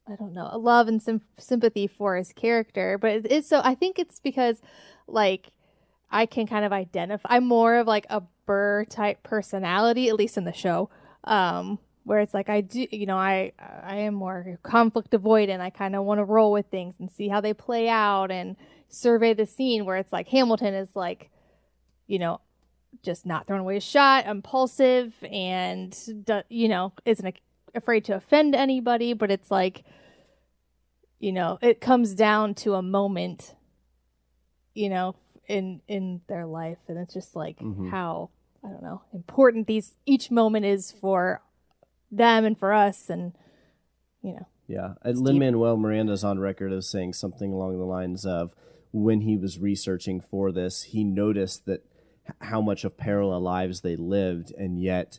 S3: a love and sympathy for his character. But it's so, I think it's because like I can kind of identify, I'm more of like a Burr type personality, at least in the show. Where it's like I do, I am more conflict avoidant. I kind of want to roll with things and see how they play out and survey the scene. Where it's like Hamilton is like, just not throwing away a shot, impulsive, and isn't afraid to offend anybody. But it's like, it comes down to a moment, in their life, and it's just like how, I don't know, important each moment is for them and for us, and
S4: Yeah. Lin-Manuel Miranda's on record as saying something along the lines of when he was researching for this, he noticed that how much of parallel lives they lived, and yet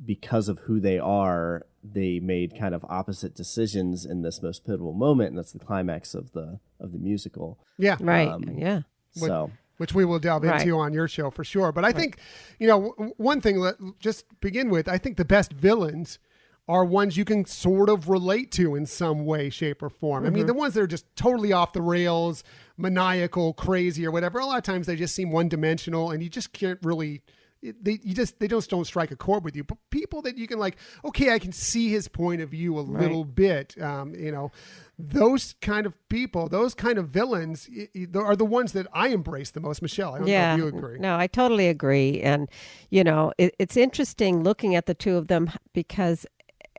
S4: because of who they are, they made kind of opposite decisions in this most pivotal moment, and that's the climax of the musical.
S1: Yeah.
S2: right. Yeah.
S4: So
S1: Which we will delve
S2: Right.
S1: into on your show for sure. But I think, one thing, just begin with, I think the best villains are ones you can sort of relate to in some way, shape, or form. I mean, the ones that are just totally off the rails, maniacal, crazy, or whatever, a lot of times they just seem one-dimensional, and you just can't really... They just don't strike a chord with you. But people that you can like, okay, I can see his point of view a little bit. Those kind of people, those kind of villains are the ones that I embrace the most. Michelle, I don't know if you agree.
S2: No, I totally agree. And, it's interesting looking at the two of them because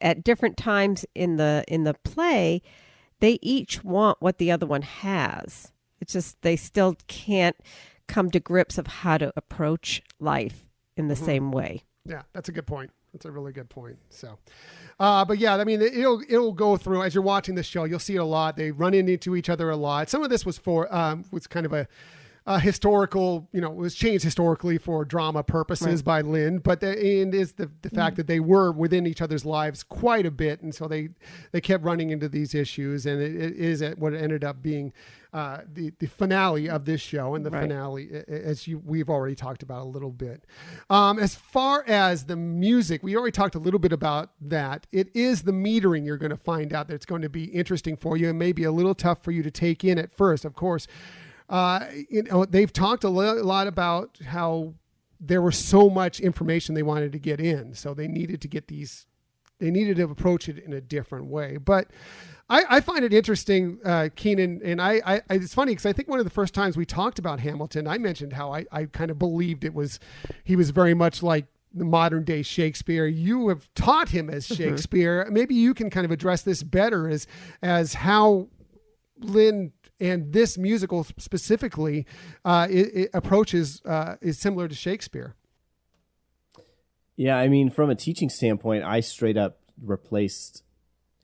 S2: at different times in the play, they each want what the other one has. It's just they still can't come to grips of how to approach life in the same way.
S1: Yeah, that's a good point. That's a really good point. So, but yeah, I mean, it'll go through as you're watching the show. You'll see it a lot. They run into each other a lot. Some of this was was kind of a historical, was changed historically for drama purposes by Lin. But the end is the fact that they were within each other's lives quite a bit, and so they kept running into these issues, and it is what ended up being the finale of this show, and the finale, as we've already talked about a little bit. As far as the music, we already talked a little bit about that. It is the metering you're going to find out that's going to be interesting for you, and maybe a little tough for you to take in at first, of course. They've talked a lot about how there was so much information they wanted to get in, so they needed to approach it in a different way. But I find it interesting, Keenan, and it's funny because I think one of the first times we talked about Hamilton, I mentioned how I kind of believed he was very much like the modern day Shakespeare. You have taught him as Shakespeare. Maybe you can kind of address this better as how Lin and this musical specifically it approaches is similar to Shakespeare.
S4: Yeah, I mean, from a teaching standpoint, I straight up replaced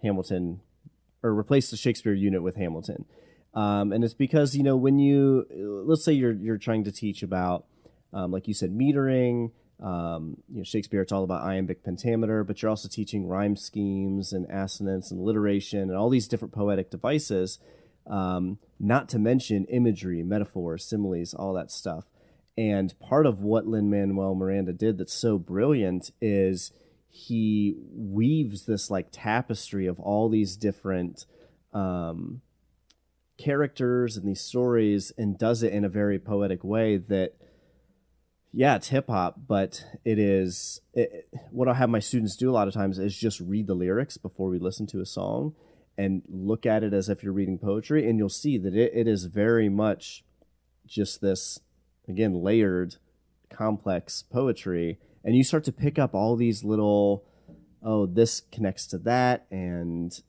S4: Hamilton, or replaced the Shakespeare unit with Hamilton. And it's because, when let's say you're trying to teach about, like you said, metering, Shakespeare, it's all about iambic pentameter, but you're also teaching rhyme schemes and assonance and alliteration and all these different poetic devices, not to mention imagery, metaphors, similes, all that stuff. And part of what Lin-Manuel Miranda did that's so brilliant is he weaves this like tapestry of all these different characters and these stories, and does it in a very poetic way that, yeah, it's hip hop, but what I'll have my students do a lot of times is just read the lyrics before we listen to a song and look at it as if you're reading poetry, and you'll see that it is very much just this, again, layered, complex poetry. And you start to pick up all these little, this connects to that, and,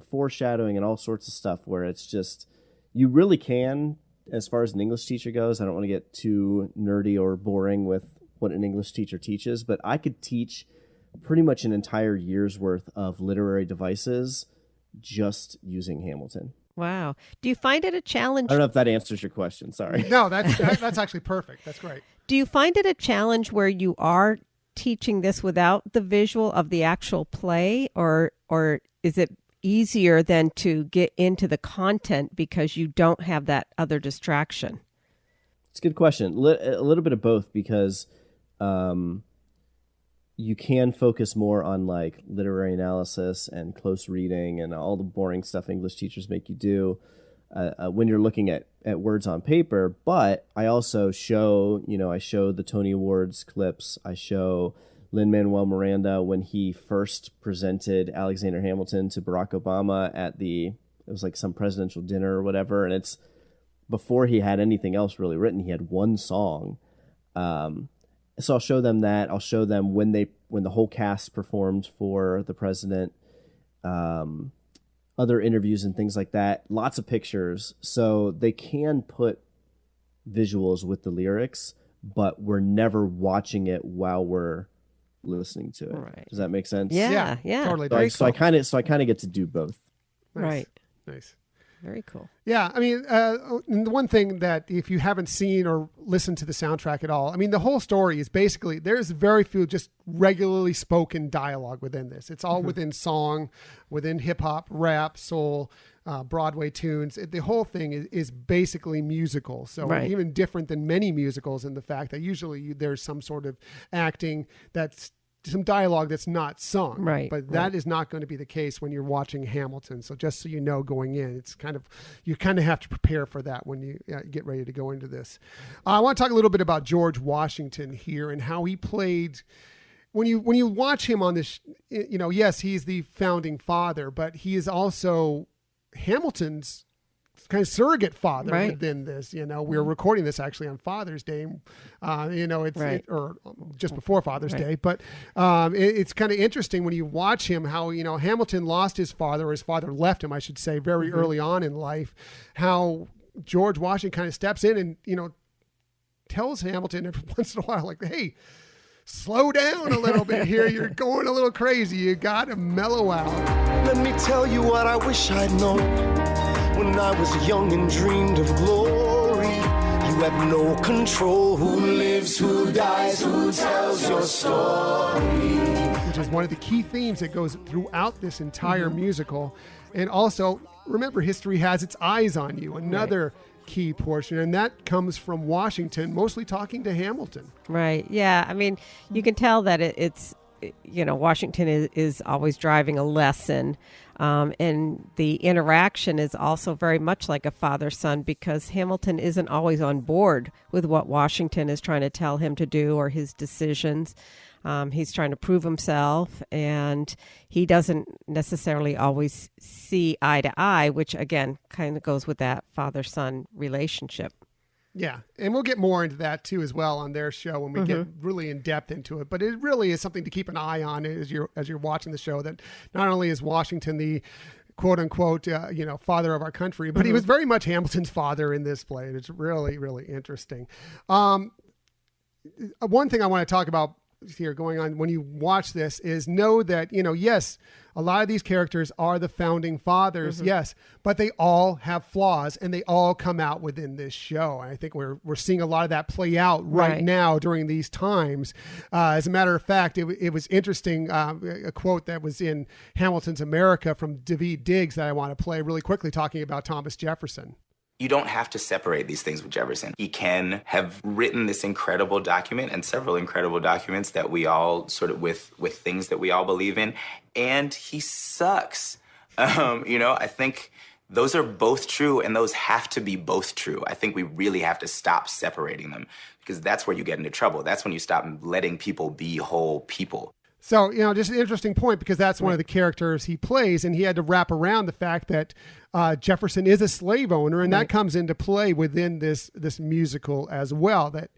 S4: foreshadowing and all sorts of stuff where it's just, you really can, as far as an English teacher goes, I don't want to get too nerdy or boring with what an English teacher teaches, but I could teach pretty much an entire year's worth of literary devices just using Hamilton.
S2: Wow. Do you find it a challenge?
S4: I don't know if that answers your question. Sorry.
S1: No, that's actually perfect. That's great.
S2: Do you find it a challenge where you are teaching this without the visual of the actual play, or is it easier than to get into the content because you don't have that other distraction?
S4: It's a good question. A little bit of both, because you can focus more on like literary analysis and close reading and all the boring stuff English teachers make you do when you're looking at words on paper. But I also show, I show the Tony Awards clips. I show Lin-Manuel Miranda when he first presented Alexander Hamilton to Barack Obama it was like some presidential dinner or whatever. And it's before he had anything else really written. He had one song. So I'll show them that. I'll show them when the whole cast performed for the president, other interviews and things like that. Lots of pictures. So they can put visuals with the lyrics, but we're never watching it while we're listening to it.
S2: Right.
S4: Does that make sense?
S2: Yeah.
S1: Totally.
S4: So I kind of get to do both.
S1: Nice.
S2: Right.
S1: Nice.
S2: Very cool.
S1: Yeah, I mean, and the one thing that if you haven't seen or listened to the soundtrack at all, I mean, the whole story is basically there's very few just regularly spoken dialogue within this. It's all within song, within hip hop, rap, soul, Broadway tunes. The whole thing is basically musical. So even different than many musicals in the fact that usually there's some sort of acting that's some dialogue that's not sung, but that is not going to be the case when you're watching Hamilton. So just so you know, going in, you kind of have to prepare for that when you get ready to go into this. I want to talk a little bit about George Washington here and how he played. When you watch him on this, yes, he's the founding father, but he is also Hamilton's kind of surrogate father within this. We're recording this actually on Father's Day. Or just before Father's Day, but it's kind of interesting when you watch him how Hamilton lost his father, or his father left him, I should say, very early on in life. How George Washington kind of steps in and tells Hamilton every once in a while, like, hey, slow down a little bit here. You're going a little crazy. You got to mellow out.
S5: Let me tell you what I wish I'd known when I was young and dreamed of glory. You have no control. Who lives, who dies, who tells your story?
S1: Which is one of the key themes that goes throughout this entire musical. And also, remember, history has its eyes on you. Another key portion, and that comes from Washington, mostly talking to Hamilton.
S2: Right. Yeah. I mean, you can tell that it's Washington is always driving a lesson. And the interaction is also very much like a father-son, because Hamilton isn't always on board with what Washington is trying to tell him to do or his decisions. He's trying to prove himself, and he doesn't necessarily always see eye to eye, which, again, kind of goes with that father-son relationship.
S1: Yeah, and we'll get more into that too as well on their show when we get really in depth into it. But it really is something to keep an eye on as you're watching the show. That not only is Washington the quote unquote father of our country, but he was very much Hamilton's father in this play. And it's really, really interesting. One thing I want to talk about here going on when you watch this is know that yes, a lot of these characters are the founding fathers, yes, but they all have flaws and they all come out within this show. And I think we're seeing a lot of that play out right now during these times. As a matter of fact, it was interesting, a quote that was in Hamilton's America from Daveed Diggs that I want to play really quickly, talking about Thomas Jefferson.
S8: You don't have to separate these things with Jefferson. He can have written this incredible document and several incredible documents that we all sort of with things that we all believe in, and he sucks. I think those are both true, and those have to be both true. I think we really have to stop separating them, because that's where you get into trouble. That's when you stop letting people be whole people.
S1: So, just an interesting point, because that's one of the characters he plays, and he had to wrap around the fact that Jefferson is a slave owner, and that comes into play within this musical as well. That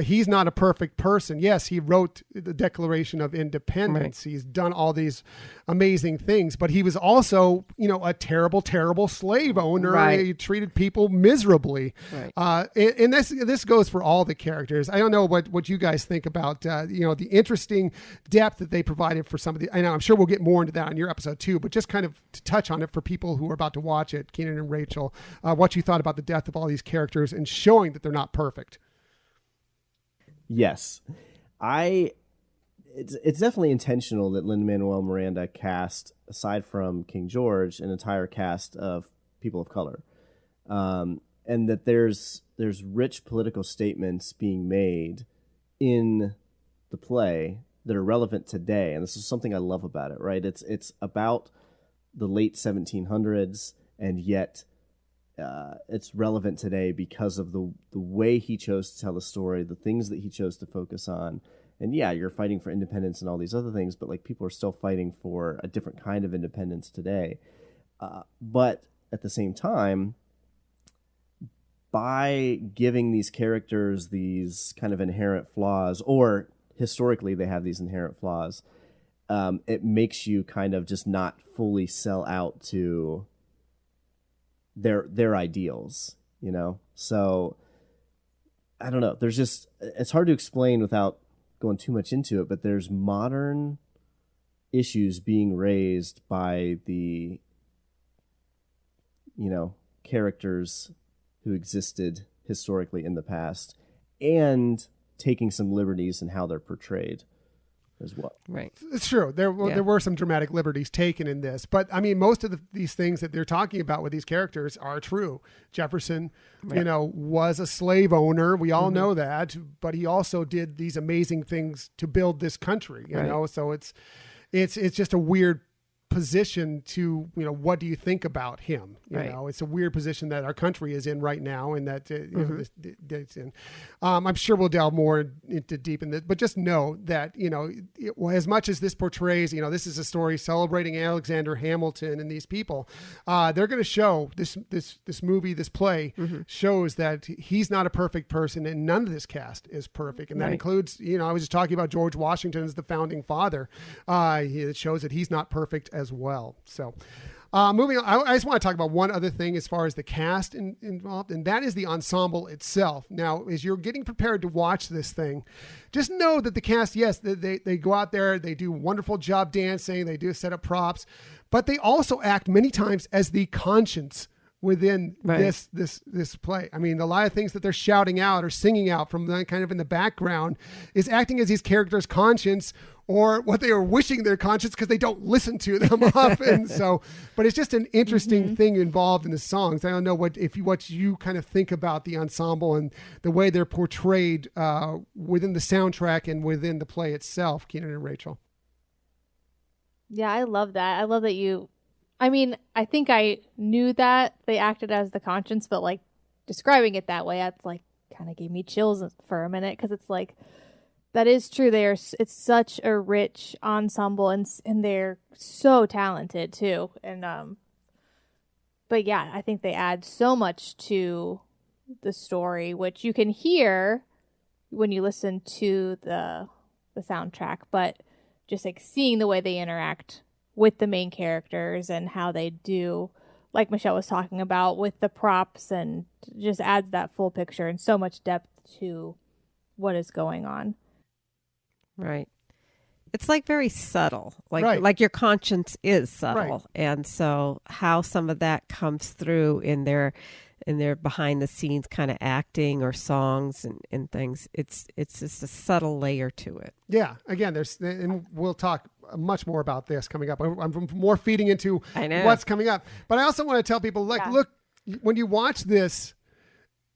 S1: he's not a perfect person. Yes, he wrote the Declaration of Independence. He's done all these amazing things, but he was also, a terrible, terrible slave owner. He treated people miserably. And this goes for all the characters. I don't know what you guys think about, the interesting depth that they provided for some of the, I know I'm sure we'll get more into that in your episode too, but just kind of to touch on it for people who are about to watch it, Keenan and Rachel, what you thought about the depth of all these characters and showing that they're not perfect.
S4: Yes. It's definitely intentional that Lin-Manuel Miranda cast, aside from King George, an entire cast of people of color. And that there's rich political statements being made in the play that are relevant today. And this is something I love about it, right? It's about the late 1700s, and yet it's relevant today because of the way he chose to tell the story, the things that he chose to focus on. And yeah, you're fighting for independence and all these other things, but like people are still fighting for a different kind of independence today. But at the same time, by giving these characters these kind of inherent flaws, or historically they have these inherent flaws, it makes you kind of just not fully sell out to their ideals, So I don't know. It's hard to explain without going too much into it, but there's modern issues being raised by the, characters who existed historically in the past, and taking some liberties in how they're portrayed as well. Right.
S1: It's true. There were some dramatic liberties taken in this, but I mean, most of these things that they're talking about with these characters are true. Jefferson, was a slave owner. We all know that, but he also did these amazing things to build this country, you know? So it's just a weird position to, what do you think about him? You know, it's a weird position that our country is in right now, and that it's in. I'm sure we'll delve more into deep in this, but just know that, as much as this portrays, this is a story celebrating Alexander Hamilton and these people, they're going to show this movie, this play shows that he's not a perfect person, and none of this cast is perfect. And that includes, I was just talking about George Washington as the founding father. It shows that he's not perfect as well. So moving on, I just want to talk about one other thing as far as the cast involved, and that is the ensemble itself. Now, as you're getting prepared to watch this thing, just know that the cast, yes, they go out there, they do a wonderful job dancing, they do set up props, but they also act many times as the conscience within this play. I mean, a lot of things that they're shouting out or singing out from the, kind of in the background is acting as these characters' conscience, or what they are wishing their conscience, because they don't listen to them often. So, but it's just an interesting thing involved in the songs. I don't know what you kind of think about the ensemble and the way they're portrayed within the soundtrack and within the play itself, Keenan and Rachel.
S3: Yeah, I love that. I love that I think I knew that they acted as the conscience, but like describing it that way, that's like kind of gave me chills for a minute, because it's like, that is true. It's such a rich ensemble, and they're so talented too. And but yeah, I think they add so much to the story, which you can hear when you listen to the soundtrack. But just like seeing the way they interact with the main characters and how they do, like Michelle was talking about, with the props, and just adds that full picture and so much depth to what is going on.
S2: Right. It's like very subtle, like your conscience is subtle. And so how some of that comes through in their behind the scenes kind of acting or songs and things, it's just a subtle layer to it.
S1: Yeah. Again, and we'll talk much more about this coming up. I'm more feeding into what's coming up, but I also want to tell people, look, when you watch this,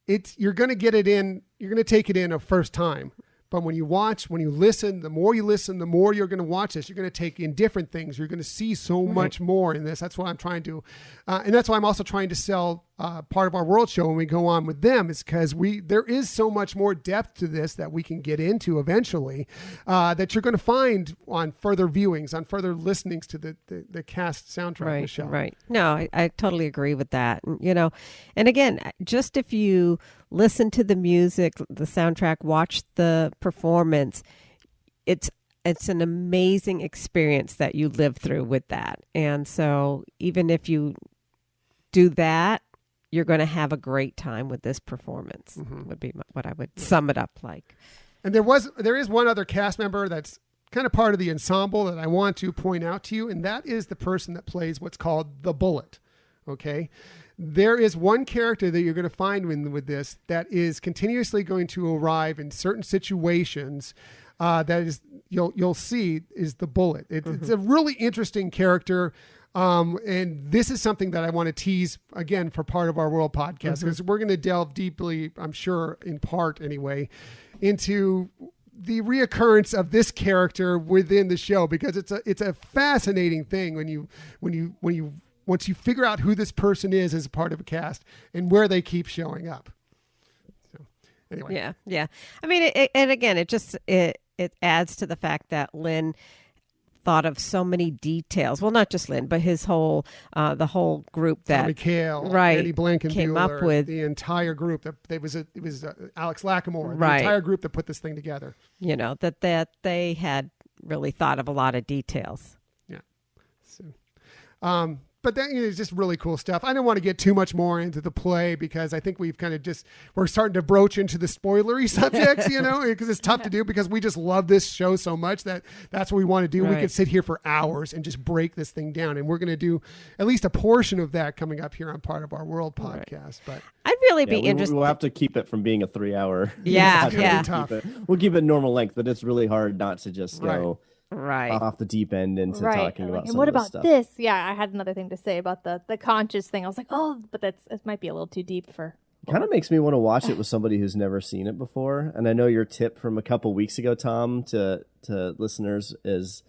S1: you're going to get it in, you're going to take it in a first time. But when you watch, when you listen, the more you're going to watch this. You're going to take in different things. You're going to see so much more in this. That's what I'm trying to, and that's why I'm also trying to sell part of our world show when we go on with them, is because there is so much more depth to this that we can get into eventually, that you're going to find on further viewings, on further listenings to the cast soundtrack, Michelle.
S2: Right. No, I totally agree with that. You know, and again, just if you listen to the music, the soundtrack, watch the performance, it's an amazing experience that you live through with that. And so even if you do that, you're going to have a great time with this performance, would be what I would sum it up like.
S1: And there is one other cast member that's kind of part of the ensemble that I want to point out to you, and that is the person that plays what's called the Bullet. Okay? There is one character that you're going to find with this that is continuously going to arrive in certain situations, that is you'll see is the Bullet. It's a really interesting character. And this is something that I want to tease again for part of our World podcast, because we're going to delve deeply, I'm sure in part anyway, into the reoccurrence of this character within the show, because it's a fascinating thing once you figure out who this person is as a part of a cast and where they keep showing up. So anyway.
S2: Yeah. I mean, it adds to the fact that Lin thought of so many details. Well, not just Lin, but his whole, the whole group that
S1: Tommy Kail, Eddie Blankenbuehler,
S2: came up with
S1: the entire group. It was Alex Lacamoire, the entire group that put this thing together.
S2: You know, that they had really thought of a lot of details.
S1: Yeah. So, but that is just really cool stuff. I don't want to get too much more into the play, because I think we've kind of we're starting to broach into the spoilery subjects, because it's tough to do, because we just love this show so much that's what we want to do. Right. We could sit here for hours and just break this thing down. And we're going to do at least a portion of that coming up here on Part of Our World podcast. Right. But
S2: I'd really be interested.
S4: We'll have to keep it from being a 3-hour.
S2: Yeah.
S1: Tough.
S4: We'll keep it normal length, but it's really hard not to just go off the deep end into talking about some
S3: what
S4: of this
S3: about
S4: stuff.
S3: this? Yeah, I had another thing to say about the conscious thing. I was like, but it might be a little too deep for.
S4: Kind of makes me want to watch it with somebody who's never seen it before. And I know your tip from a couple weeks ago, Tom, to listeners is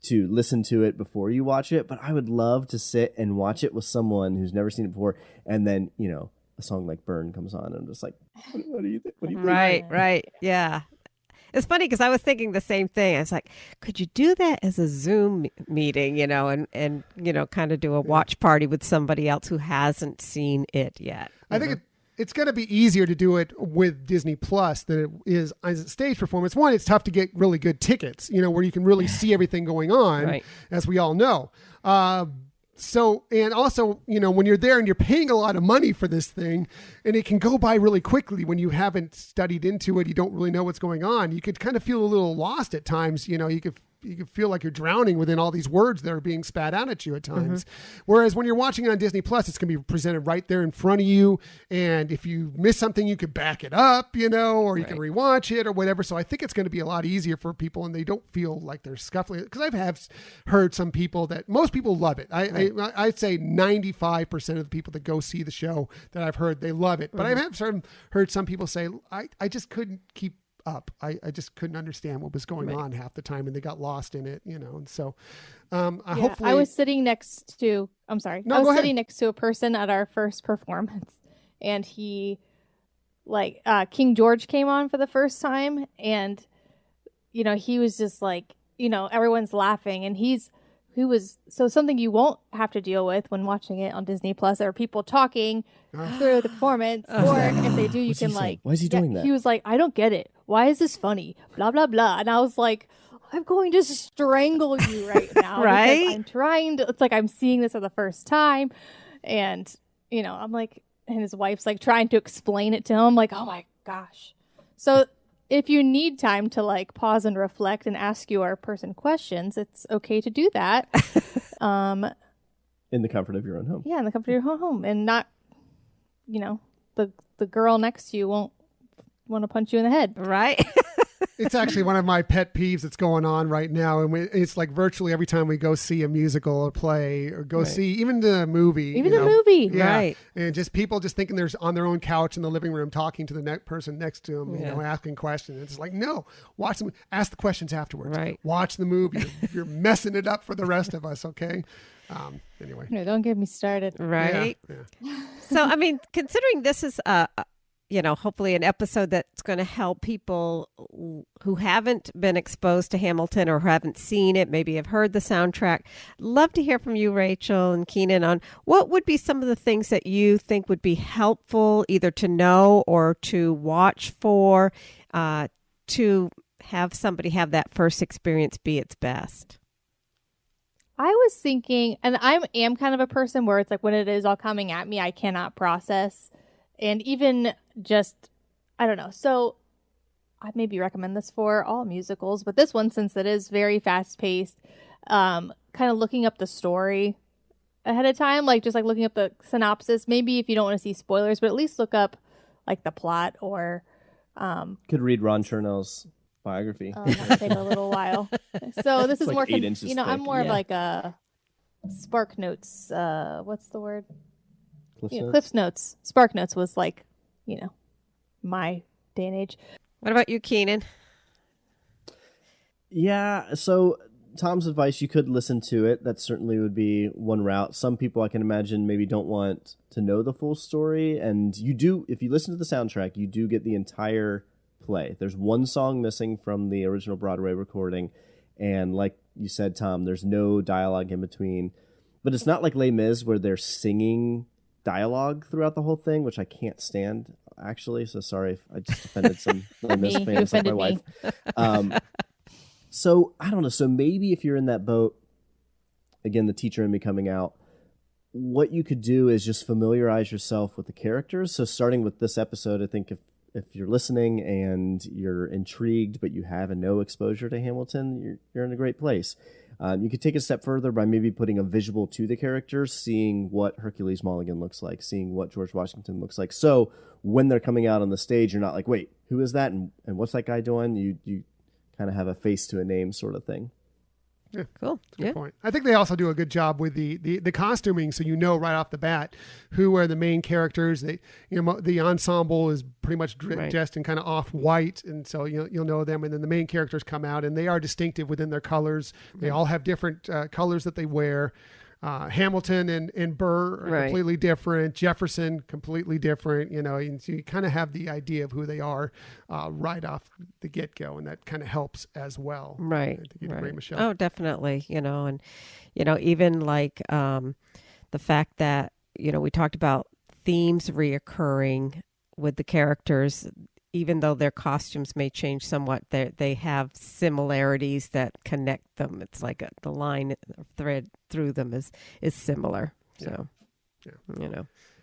S4: to listen to it before you watch it. But I would love to sit and watch it with someone who's never seen it before, and then a song like "Burn" comes on, and I'm just like, what do you think? What do you think?
S2: Right, yeah. It's funny because I was thinking the same thing. I was like, could you do that as a Zoom meeting, and kind of do a watch party with somebody else who hasn't seen it yet?
S1: I think it's going to be easier to do it with Disney Plus than it is as a stage performance. One, it's tough to get really good tickets, where you can really see everything going on, as we all know. So, and also, when you're there and you're paying a lot of money for this thing, and it can go by really quickly when you haven't studied into it, you don't really know what's going on. You could kind of feel a little lost at times. You could feel like you're drowning within all these words that are being spat out at you at times. Whereas when you're watching it on Disney Plus, it's going to be presented right there in front of you. And if you miss something, you could back it up, or you can rewatch it or whatever. So I think it's going to be a lot easier for people, and they don't feel like they're scuffling. Because I've heard some people that most people love it. I'd say 95% of the people that go see the show that I've heard, they love it. But I have heard some people say, I just couldn't keep up. I just couldn't understand what was going on half the time, and they got lost in it, and so hopefully
S3: I was sitting next to sitting next to a person at our first performance, and he King George came on for the first time, and he was just like, everyone's laughing, and he was something you won't have to deal with when watching it on Disney Plus are people talking through the performance, or if they do, you can
S4: why is he doing that?
S3: He was like, I don't get it. Why is this funny? Blah blah blah. And I was like, I'm going to strangle you right now.
S2: Right?
S3: I'm trying to. It's like I'm seeing this for the first time, and I'm like, and his wife's like trying to explain it to him. Like, oh my gosh. So if you need time to pause and reflect and ask your person questions, it's okay to do that.
S4: In the comfort of your own home.
S3: Yeah, in the comfort of your own home, and not, the girl next to you won't want to punch you in the head.
S2: Right.
S1: It's actually one of my pet peeves that's going on right now. And it's like virtually every time we go see a musical or play or go see even the movie.
S3: Even the movie.
S1: Yeah.
S2: Right.
S1: And just people just thinking they're on their own couch in the living room talking to the person next to them, asking questions. It's like, no, watch them. Ask the questions afterwards.
S2: Right.
S1: Watch the movie. You're messing it up for the rest of us, okay? Anyway.
S3: No, don't get me started.
S2: Right.
S1: Yeah.
S2: So, I mean, considering this is hopefully an episode that's going to help people who haven't been exposed to Hamilton or haven't seen it, maybe have heard the soundtrack. Love to hear from you, Rachel and Keenan, on what would be some of the things that you think would be helpful either to know or to watch for to have somebody have that first experience be its best.
S3: I was thinking, and I am kind of a person where it's like when it is all coming at me, I cannot process. And even just, I don't know. So I'd maybe recommend this for all musicals, but this one, since it is very fast paced, kind of looking up the story ahead of time, like just like looking up the synopsis, maybe if you don't want to see spoilers, but at least look up like the plot or.
S4: Could read Ron Chernow's biography.
S3: That might take a little while. So this is
S4: like
S3: more,
S4: 8 inches
S3: I'm
S4: thick.
S3: more of like a Spark Notes. What's the word?
S4: Cliff Notes?
S3: Cliff's Notes. Spark Notes was like, my day and age.
S2: What about you, Keenan?
S4: Yeah, so Tom's advice, you could listen to it. That certainly would be one route. Some people I can imagine maybe don't want to know the full story. And you do, if you listen to the soundtrack, you do get the entire play. There's one song missing from the original Broadway recording. And like you said, Tom, there's no dialogue in between. But it's not like Les Mis where they're singing dialogue throughout the whole thing, which I can't stand, actually. So sorry if I just offended some Les Mis fans like my wife. So I don't know. So maybe if you're in that boat, again, the teacher in me coming out, what you could do is just familiarize yourself with the characters. So starting with this episode, I think if you're listening and you're intrigued, but you have no exposure to Hamilton, you're in a great place. You could take it a step further by maybe putting a visual to the characters, seeing what Hercules Mulligan looks like, seeing what George Washington looks like. So when they're coming out on the stage, you're not like, wait, who is that? And what's that guy doing? You kind of have a face to a name sort of thing.
S1: Yeah,
S2: cool.
S1: Good point. I think they also do a good job with the costuming, so you know right off the bat who are the main characters. The ensemble is pretty much dressed in kind of off white, and so you'll know them. And then the main characters come out, and they are distinctive within their colors. They all have different colors that they wear. Hamilton and Burr are completely different. Jefferson completely different. And so you kind of have the idea of who they are right off the get-go, and that kind of helps as well.
S2: Right.
S1: I think you did great, Michelle.
S2: Oh, definitely. And even like the fact that we talked about themes reoccurring with the characters. Even though their costumes may change somewhat, they have similarities that connect them. It's like the line thread through them is similar. So,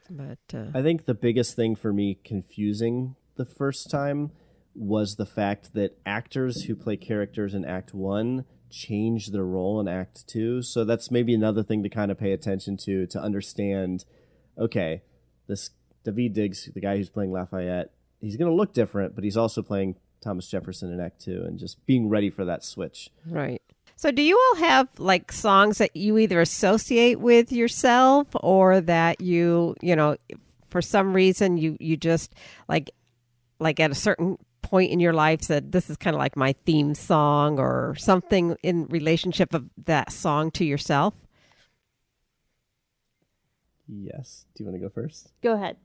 S2: but
S4: I think the biggest thing for me confusing the first time was the fact that actors who play characters in Act 1 change their role in Act 2. So that's maybe another thing to kind of pay attention to understand, okay, this Daveed Diggs, the guy who's playing Lafayette, he's going to look different, but he's also playing Thomas Jefferson in Act 2 and just being ready for that switch.
S2: Right. So do you all have like songs that you either associate with yourself or that you for some reason you just like at a certain point in your life said, this is kind of like my theme song or something in relationship of that song to yourself?
S4: Yes. Do you want to go first?
S3: Go ahead.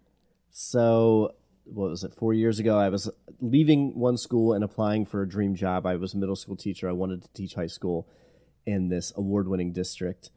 S4: So what was it, 4 years ago, I was leaving one school and applying for a dream job. I was a middle school teacher. I wanted to teach high school in this award-winning district.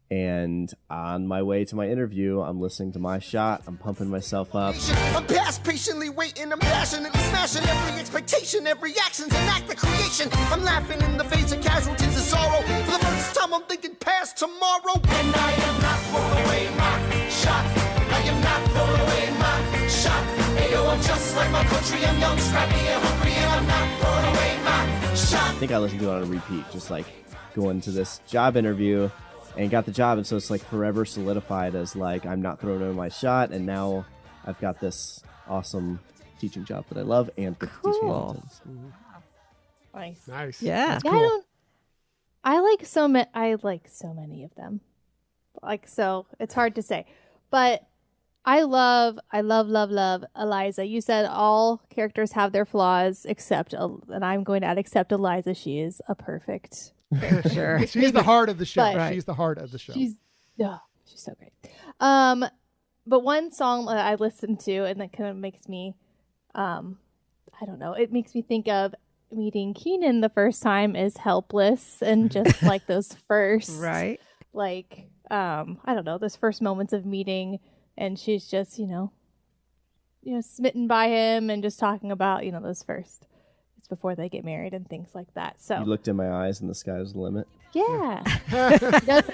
S4: And on my way to my interview, I'm listening to My Shot. I'm pumping myself up.
S5: I'm past patiently waiting, I'm passionately smashing every expectation, every action's an act of creation. I'm laughing in the face of casualties of sorrow. For the first time, I'm thinking past tomorrow. And I am not throwing away my shot. I am not throwing away my shot. Ayo, I'm just like my country. I'm young, scrappy, and hungry, and I'm not throwing away my shot.
S4: I think I listened to it on a repeat, just like going to this job interview and got the job. And so it's like forever solidified as like, I'm not throwing away my shot. And now I've got this awesome teaching job that I love and get to teach Hamilton.
S3: Nice.
S1: Nice.
S2: Yeah.
S1: That's
S3: Yeah,
S1: cool.
S3: I like so many of them. Like, so it's hard to say. But I love Eliza. You said all characters have their flaws except, and I'm going to add except Eliza. She is a perfect character.
S2: Sure.
S1: She's the heart of the show.
S3: But-
S2: Right.
S1: She's the heart of the show.
S3: She's so great. But one song that I listened to and that kind of makes me, I don't know, it makes me think of meeting Keenan the first time is Helpless, and just like those first,
S2: Right.
S3: like, I don't know, those first moments of meeting, and she's just, smitten by him and just talking about, those first, it's before they get married and things like that. So
S4: You looked in my eyes and the sky was the limit.
S3: yeah. Does-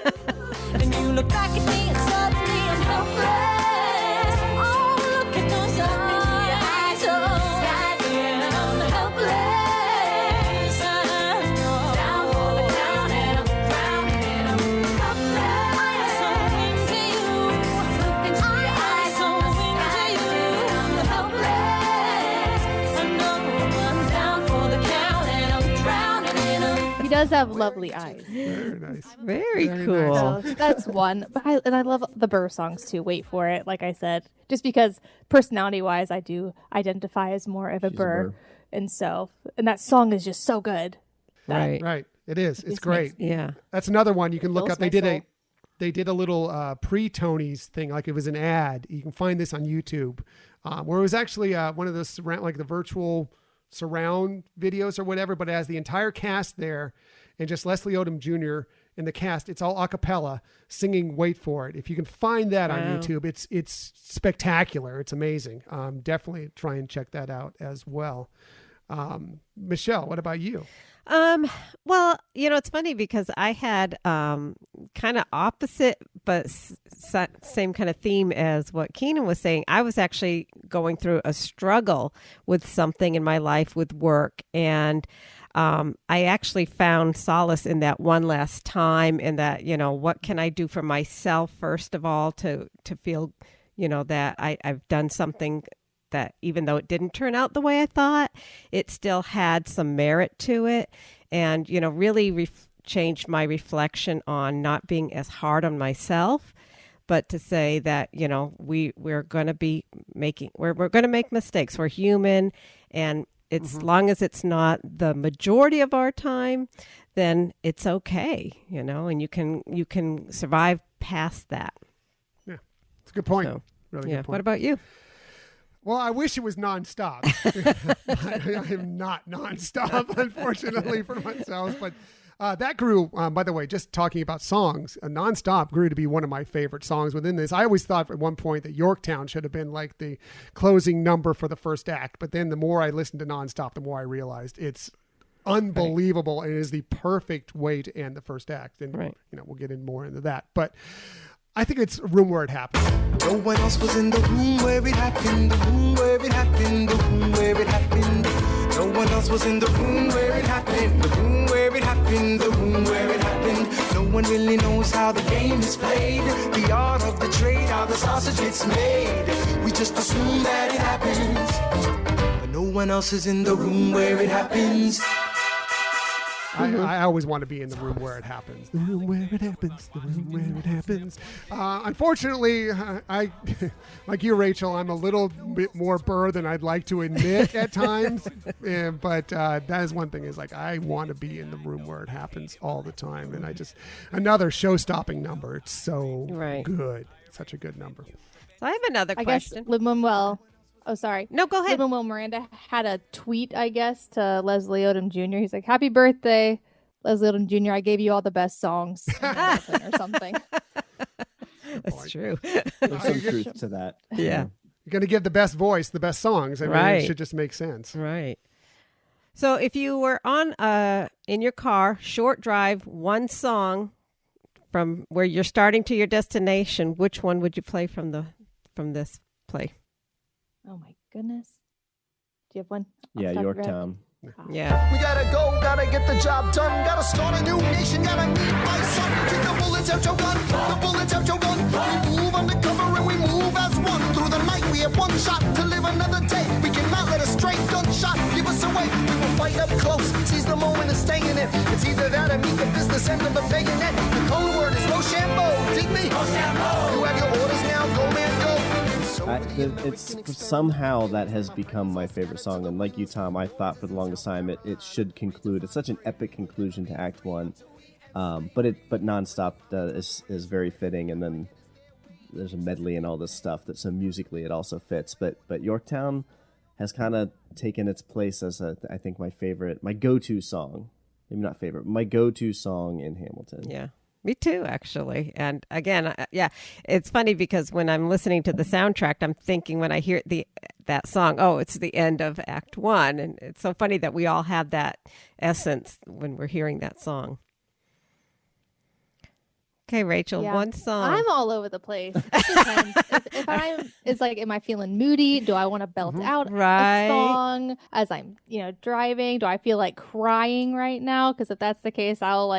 S6: And you look back at me and suddenly I'm helpless. Oh, look at those eyes. Oh, yeah, I'm helpless. Down for the count and I'm drowning and I'm helpless. I'm so into you. Look into your eyes, so into you. I'm helpless. I know I'm down for the count and I'm drowning and I'm
S3: he does have lovely eyes.
S1: Very nice.
S2: Very
S1: Very
S2: cool.
S1: nice.
S3: So that's one. But I love the Burr songs too. Wait for it. Like I said, just because personality wise, I do identify as more of a
S4: She's a
S3: Burr.
S4: Burr.
S3: And that song is just so good.
S2: Right.
S1: Right. It is. It's
S3: just
S1: great.
S2: Yeah.
S1: That's another one you can look
S3: Fills
S1: up. They
S3: my
S1: did
S3: soul.
S1: they did a little pre-Tonys thing, like it was an ad. You can find this on YouTube, where it was actually one of those surround, like the virtual surround videos or whatever, but it has the entire cast there and just Leslie Odom Jr. in the cast. It's all a cappella singing "Wait for It." If you can find that on
S2: Wow.
S1: YouTube, it's spectacular. It's amazing. Definitely try and check that out as well. Michelle, what about you?
S2: Well, it's funny because I had kind of opposite but same kind of theme as what Keenan was saying. I was actually going through a struggle with something in my life with work, and I actually found solace in that one last time, and that, what can I do for myself first of all to feel, that I've done something that, even though it didn't turn out the way I thought, it still had some merit to it, and really changed my reflection on not being as hard on myself, but to say that we're going to be we're going to make mistakes. We're human, and it's long as it's not the majority of our time, then it's okay, and you can survive past that.
S1: Yeah, it's a good point.
S2: So,
S1: Really
S2: yeah.
S1: good point.
S2: What about you?
S1: Well, I wish it was nonstop. I am not nonstop, unfortunately, for myself. But that grew, by the way, just talking about songs, Nonstop grew to be one of my favorite songs within this. I always thought at one point that Yorktown should have been like the closing number for the first act. But then the more I listened to Nonstop, the more I realized it's unbelievable and it is the perfect way to end the first act. And,
S2: Right.
S1: we'll get in more into that. But I think it's Room Where It Happened.
S5: No one else was in the room where it happened, the room where it happened, the room where it happened. No one else was in the room where it happened, the room where it happened, the room where it happened. No one really knows how the game is played, the art of the trade, how the sausage gets made. We just assume that it happens, but no one else is in the room where it happens.
S1: I always want to be in the room where it happens. The room where it happens. The room where it happens. Unfortunately, I like you, Rachel, I'm a little bit more Burr than I'd like to admit at times. But that is one thing, is like I want to be in the room where it happens all the time. And another show-stopping number. It's so
S2: Right.
S1: good. Such a good number.
S2: So I have another
S3: I guess
S2: question.
S3: Lin-Manuel. Oh, sorry.
S2: No, go ahead.
S3: Lin-Manuel Miranda had a tweet, I guess, to Leslie Odom Jr. He's like, "Happy birthday, Leslie Odom Jr. I gave you all the best songs," or something.
S2: That's true.
S4: There's some truth to that.
S2: Yeah.
S1: You're going to give the best voice, the best songs. I mean,
S2: Right.
S1: it should just make sense.
S2: Right. So if you were on in your car, short drive, one song from where you're starting to your destination, which one would you play from this play?
S3: Oh my goodness. Do you have one?
S4: Yeah,
S3: off the top of your head?
S4: Yorktown.
S2: Yeah.
S5: We gotta go, gotta get the job done, gotta start a new nation, gotta meet my son. Take the bullets out your gun, the bullets out your gun. We move undercover and we move as one. Through the night we have one shot to live another day. We cannot let a stray gunshot give us away. We will fight up close, seize the
S4: it's somehow that has become my favorite song. And like you, Tom, I thought for the longest time it should conclude. It's such an epic conclusion to Act 1. But Nonstop is very fitting. And then there's a medley and all this stuff so musically it also fits. But Yorktown has kind of taken its place as I think my go-to song. Maybe not favorite, my go-to song in Hamilton.
S2: Yeah. Me too, actually. And again, it's funny because when I'm listening to the soundtrack, I'm thinking when I hear that song, oh, it's the end of Act 1. And it's so funny that we all have that essence when we're hearing that song. Okay, Rachel, one song.
S3: I'm all over the place. It depends. Am I feeling moody? Do I want to belt out a song as I'm, driving? Do I feel like crying right now? Because if that's the case, I'll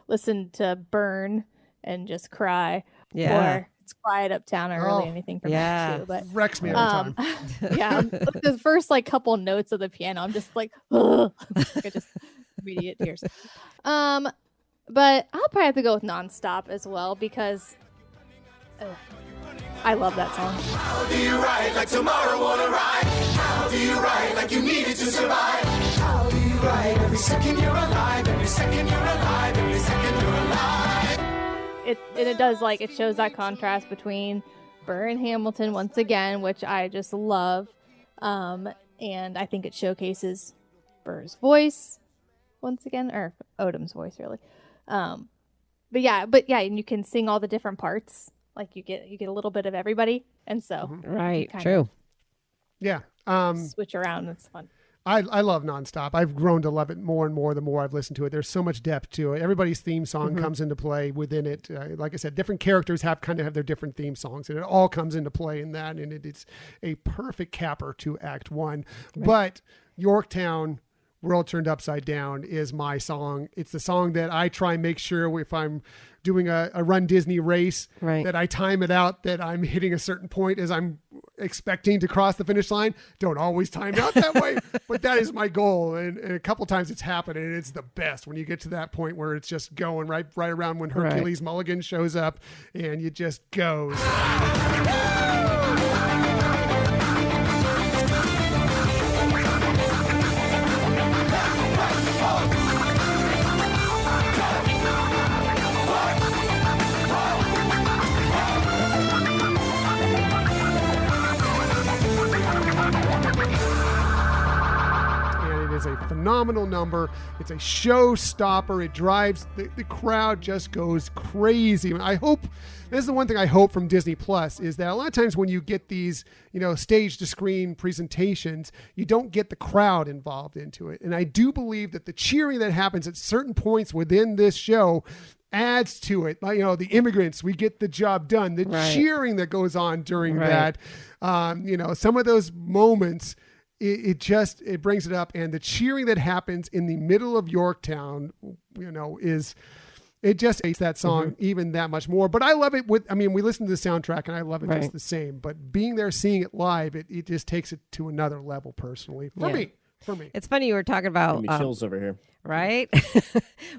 S3: listen to Burn and just cry.
S2: Yeah.
S3: Or It's Quiet Uptown or really anything from that too. But
S1: wrecks me every time.
S3: Yeah. The first couple notes of the piano, I'm just like, ugh. I just immediate tears. But I'll probably have to go with Nonstop as well because I love that song.
S5: How do you ride like tomorrow wanna ride? How do you ride like you needed to survive? How do you ride every second you're alive? Every second you're alive, every second you're alive.
S3: It does it shows that contrast between Burr and Hamilton once again, which I just love. And I think it showcases Burr's voice once again, or Odom's voice really. But yeah, and you can sing all the different parts. You get a little bit of everybody, and so
S2: true.
S1: Yeah,
S3: switch around. It's fun.
S1: I love Nonstop. I've grown to love it more and more the more I've listened to it. There's so much depth to it. Everybody's theme song comes into play within it. Like I said, different characters have their different theme songs, and it all comes into play in that. And it's a perfect capper to Act 1. Right. But Yorktown, World Turned Upside Down is my song. It's the song that I try and make sure if I'm doing a Run Disney race, that I time it out, that I'm hitting a certain point as I'm expecting to cross the finish line. Don't always time out that way, but that is my goal. And a couple times it's happened, and it's the best when you get to that point where it's just going right around when Hercules Mulligan shows up and it just goes. Is a phenomenal number. It's a showstopper. It drives the crowd, just goes crazy. I hope this is the one thing I hope from Disney Plus is that a lot of times when you get these stage to screen presentations, you don't get the crowd involved into it. And I do believe that the cheering that happens at certain points within this show adds to it. The immigrants, we get the job done. The cheering that goes on during that, some of those moments. It brings it up, and the cheering that happens in the middle of Yorktown, it just makes that song even that much more. But I love it we listen to the soundtrack and I love it just the same, but being there, seeing it live, it just takes it to another level personally for me.
S2: It's funny you were talking about
S4: chills over here.
S2: Right?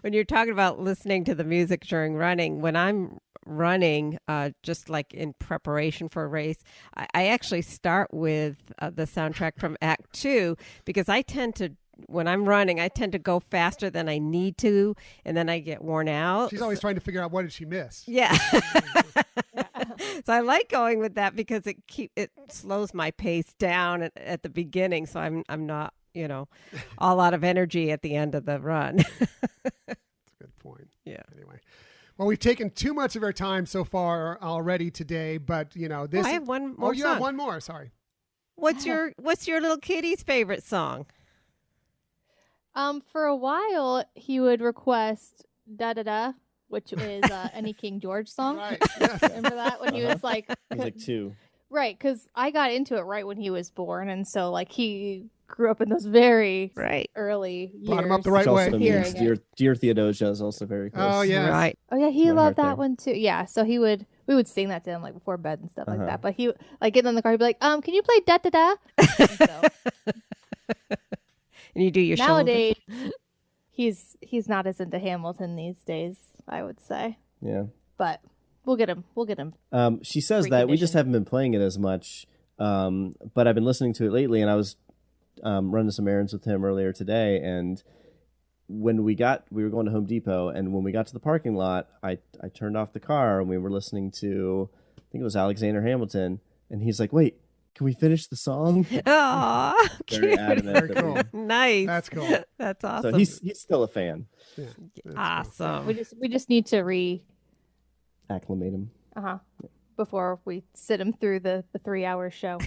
S2: When you're talking about listening to the music during running, when I'm running, just in preparation for a race, I actually start with the soundtrack from Act 2 because when I'm running, I tend to go faster than I need to, and then I get worn out.
S1: She's always trying to figure out what did she miss.
S2: Yeah. So I like going with that because it slows my pace down at the beginning, so I'm not all out of energy at the end of the run.
S1: That's a good point.
S2: Yeah.
S1: Anyway. Well, we've taken too much of our time so far already today, but this.
S2: I have one more.
S1: Oh, you
S2: song.
S1: have one more. Sorry.
S2: What's your little kitty's favorite song?
S3: For a while, he would request "Da Da Da," which is any King George song.
S1: Right. Yes.
S3: Remember that when he was
S4: He's 2.
S3: Right, because I got into it right when he was born, and so he grew up in those very early years.
S1: Brought him up the right way.
S4: Dear Theodosia is also very close.
S1: Oh yeah,
S2: right.
S3: Oh yeah, he loved that one too. Yeah, so we would sing that to him before bed and stuff like that. But he get in the car, he'd be like, "Can you play Da Da Da?"
S2: And you do your
S3: nowadays. He's not as into Hamilton these days, I would say.
S4: Yeah,
S3: but we'll get him.
S4: She says that we just haven't been playing it as much. but I've been listening to it lately, and I was running some errands with him earlier today, and when we were going to Home Depot, and when we got to the parking lot, I turned off the car, and we were listening to, I think it was Alexander Hamilton, and he's like, "Wait, can we finish the song?"
S2: Oh,
S4: Very adamant.
S1: Very
S4: that
S1: cool.
S2: nice.
S1: That's cool.
S2: That's
S4: So
S2: awesome.
S4: he's still a fan.
S1: Yeah, that's
S2: awesome.
S3: We just need to
S4: Acclimate him.
S3: before we sit him through the 3-hour show.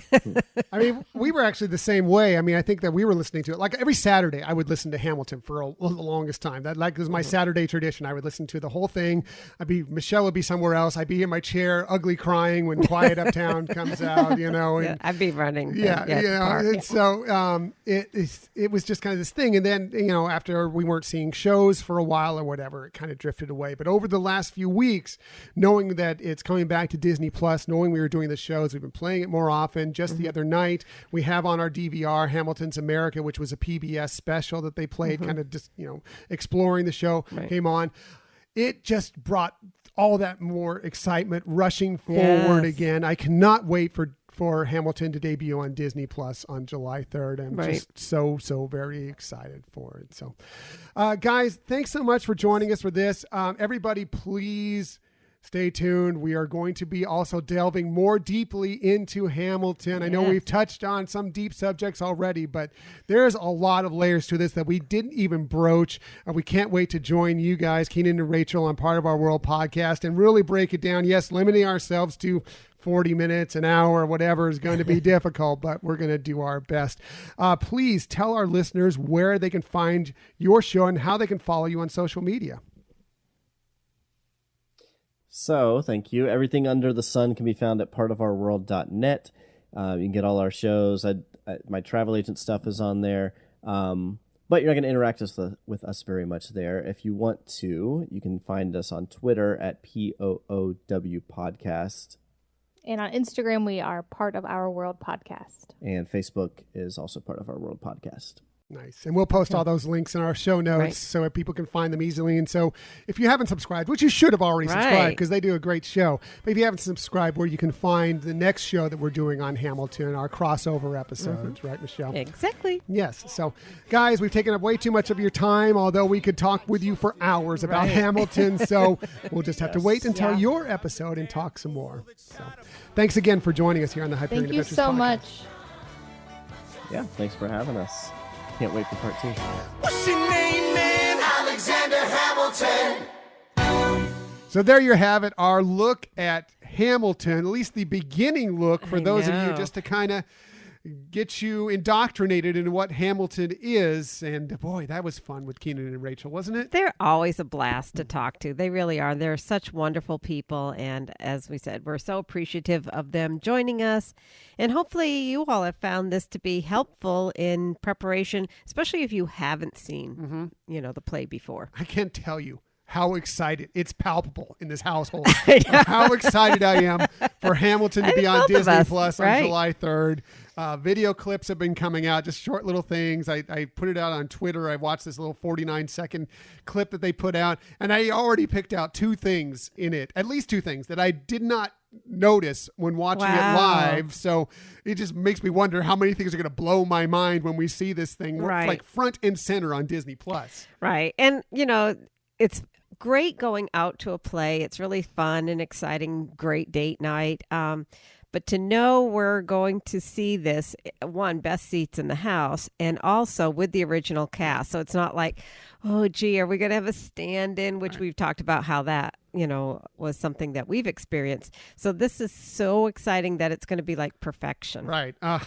S1: I mean, we were actually the same way. I mean, I think that we were listening to it like every Saturday. I would listen to Hamilton for the longest time. That was my Saturday tradition. I would listen to the whole thing. Michelle would be somewhere else. I'd be in my chair, ugly crying when Quiet Uptown comes out. You know, and,
S2: I'd be running.
S1: yeah,
S2: at
S1: you
S2: the
S1: know.
S2: park.
S1: And so it was just kind of this thing. And then after we weren't seeing shows for a while or whatever, it kind of drifted away. But over the last few weeks, knowing that it's coming back to Disney Plus, knowing we were doing the shows, we've been playing it more often. Just the other night, we have on our DVR Hamilton's America, which was a PBS special that they played, kind of just exploring the show.
S2: Right.
S1: Came on. It just brought all that more excitement rushing forward
S2: Yes.
S1: again. I cannot wait for Hamilton to debut on Disney Plus on July 3rd. I'm
S2: Right.
S1: just so very excited for it. So, guys, thanks so much for joining us for this. Everybody, please stay tuned. We are going to be also delving more deeply into Hamilton. I know
S2: Yes.
S1: we've touched on some deep subjects already, but there's a lot of layers to this that we didn't even broach. We can't wait to join you guys, Keenan and Rachael, on Part of Our World podcast and really break it down. Yes, limiting ourselves to 40 minutes, an hour, whatever is going to be difficult, but we're going to do our best. Please tell our listeners where they can find your show and how they can follow you on social media.
S4: So, thank you. Everything under the sun can be found at partofourworld.net. You can get all our shows. My travel agent stuff is on there. But you're not going to interact with us very much there. If you want to, you can find us on Twitter at POOW Podcast.
S3: And on Instagram, we are Part of Our World Podcast.
S4: And Facebook is also Part of Our World Podcast.
S1: Nice. And we'll post all those links in our show notes
S2: Right.
S1: so that people can find them easily. And so if you haven't subscribed, which you should have already subscribed
S2: Right.
S1: because they do a great show, but if you haven't subscribed, where you can find the next show that we're doing on Hamilton, our crossover episodes, right, Michelle?
S2: Exactly.
S1: Yes. So, guys, we've taken up way too much of your time, although we could talk with you for hours about
S2: Right.
S1: Hamilton. So we'll just have to wait until
S3: Yeah.
S1: your episode and talk some more. So thanks again for joining us here on the Hyperion
S3: Thank you
S1: Adventures
S3: so
S1: podcast.
S3: much.
S4: Yeah, thanks for having us. Can't wait for part 2.
S5: What's your name, man? Alexander Hamilton.
S1: So there you have it, our look at Hamilton, at least the beginning look for
S2: I
S1: those of you,
S2: know.
S1: just to kind of get you indoctrinated in what Hamilton is. And boy, that was fun with Keenan and Rachael, wasn't it?
S2: They're always a blast to talk to. They really are. They're such wonderful people. And as we said, we're so appreciative of them joining us. And hopefully you all have found this to be helpful in preparation, especially if you haven't seen, the play before.
S1: I can't tell you how excited. It's palpable in this household. How excited I am for Hamilton to
S2: I
S1: be
S2: think
S1: on
S2: both of
S1: Disney
S2: us,
S1: Plus on
S2: right.
S1: July 3rd. Video clips have been coming out, just short little things. I put it out on Twitter. I watched this little 49-second clip that they put out, and I already picked out 2 things in it, at least 2 things that I did not notice when watching it
S2: Wow.
S1: live. So it just makes me wonder how many things are going to blow my mind when we see this thing
S2: Right.
S1: like front and center on Disney Plus.
S2: Right. And, it's great going out to a play. It's really fun and exciting, great date night. But to know we're going to see this, one, best seats in the house, and also with the original cast. So it's not like, oh, gee, are we going to have a stand-in, which we've talked about how that, was something that we've experienced. So this is so exciting that it's going to be like perfection.
S1: Right. I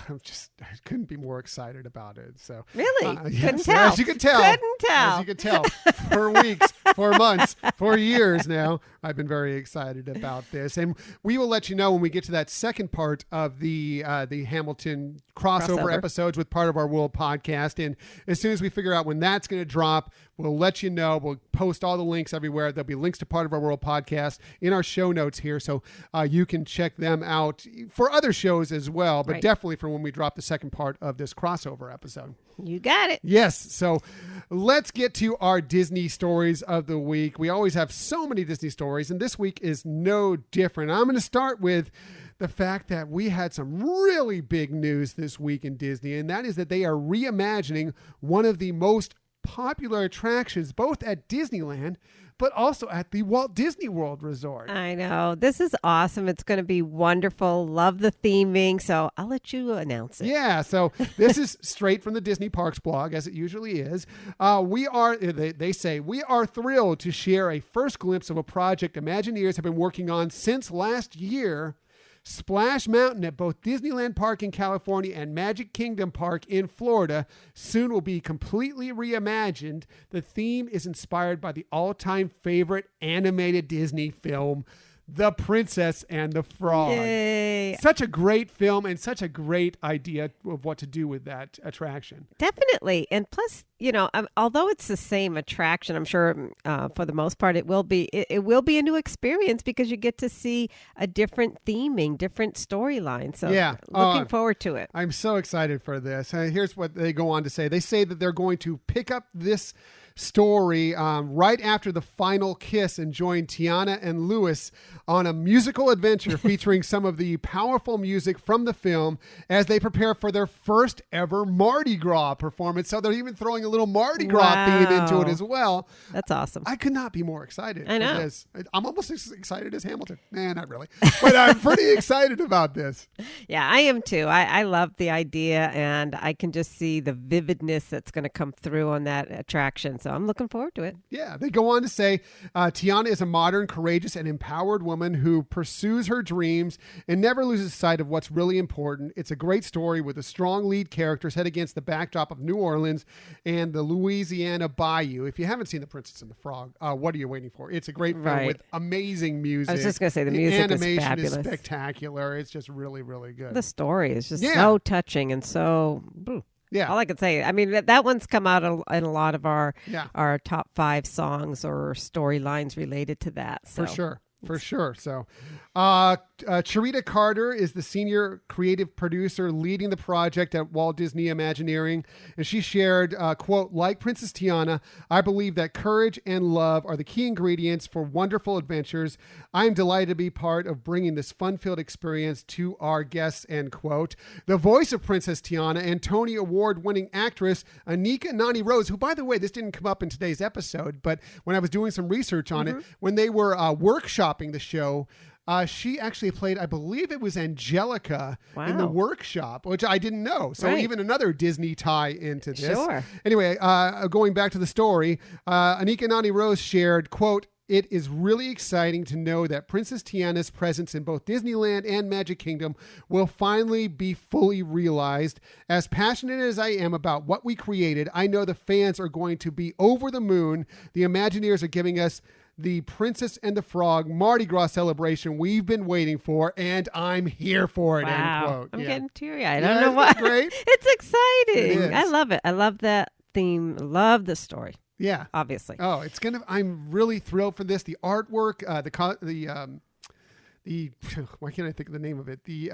S1: couldn't be more excited about it. So
S2: Really?
S1: yes,
S2: Couldn't tell.
S1: As you could tell.
S2: Couldn't tell.
S1: As you could tell. For weeks, for months, for years now, I've been very excited about this. And we will let you know when we get to that second part of the Hamilton crossover episodes with Part of Our World podcast. And as soon as we figure out when that's going to drop, we'll let you know. We'll post all the links everywhere. There'll be links to Part of Our World podcast in our show notes here. So you can check them out for other shows as well, but
S2: Right.
S1: definitely for when we drop the second part of this crossover episode.
S2: You got it.
S1: Yes. So let's get to our Disney stories of the week. We always have so many Disney stories, and this week is no different. I'm going to start with the fact that we had some really big news this week in Disney, and that is that they are reimagining one of the most popular attractions, both at Disneyland, but also at the Walt Disney World Resort.
S2: I know. This is awesome. It's going to be wonderful. Love the theming. So I'll let you announce it.
S1: Yeah, so this is straight from the Disney Parks blog, as it usually is. They say, we are thrilled to share a first glimpse of a project Imagineers have been working on since last year. Splash Mountain at both Disneyland Park in California and Magic Kingdom Park in Florida soon will be completely reimagined. The theme is inspired by the all-time favorite animated Disney film, The Princess and the Frog.
S2: Yay.
S1: Such a great film and such a great idea of what to do with that attraction.
S2: Definitely. And plus, although it's the same attraction, I'm sure for the most part it will be a new experience because you get to see a different theming, different storyline. So looking forward to it.
S1: I'm so excited for this. Here's what they go on to say. They say that they're going to pick up this story right after the final kiss and join Tiana and Louis on a musical adventure featuring some of the powerful music from the film as they prepare for their first ever Mardi Gras performance. So they're even throwing a little Mardi Gras theme into it as well.
S2: That's awesome.
S1: I could not be more excited.
S2: I know.
S1: For this. I'm almost as excited as Hamilton. Nah, not really. But I'm pretty excited about this.
S2: Yeah, I am too. I love the idea, and I can just see the vividness that's going to come through on that attraction. So I'm looking forward to it.
S1: Yeah, they go on to say, Tiana is a modern, courageous, and empowered woman who pursues her dreams and never loses sight of what's really important. It's a great story with a strong lead character set against the backdrop of New Orleans and the Louisiana Bayou. If you haven't seen The Princess and the Frog, what are you waiting for? It's a great film with amazing music.
S2: I was just going to say, the music
S1: animation
S2: is fabulous.
S1: Is spectacular. It's just really, really good.
S2: The story is just so touching and so...
S1: Yeah.
S2: All I could say. I mean, that one's come out in a lot of our top 5 songs or storylines related to that. So.
S1: For sure. So, Charita Carter is the senior creative producer leading the project at Walt Disney Imagineering. And she shared, quote, like Princess Tiana, I believe that courage and love are the key ingredients for wonderful adventures. I'm delighted to be part of bringing this fun-filled experience to our guests, end quote. The voice of Princess Tiana and Tony Award-winning actress Anika Noni Rose, who, by the way, this didn't come up in today's episode, but when I was doing some research on it, when they were workshopping the show, she actually played, I believe it was Angelica in the workshop, which I didn't know. So even another Disney tie into this.
S2: Sure.
S1: Anyway, going back to the story, Anika Noni Rose shared, quote, it is really exciting to know that Princess Tiana's presence in both Disneyland and Magic Kingdom will finally be fully realized. As passionate as I am about what we created, I know the fans are going to be over the moon. The Imagineers are giving us the Princess and the Frog Mardi Gras celebration we've been waiting for, and I'm here for it, end quote.
S2: I'm getting teary-eyed. I don't know why.
S1: Great.
S2: It's exciting.
S1: It is.
S2: I love it. I love that theme. Love the story.
S1: Yeah.
S2: Obviously.
S1: Oh, I'm really thrilled for this. The artwork, the why can't I think of the name of it? The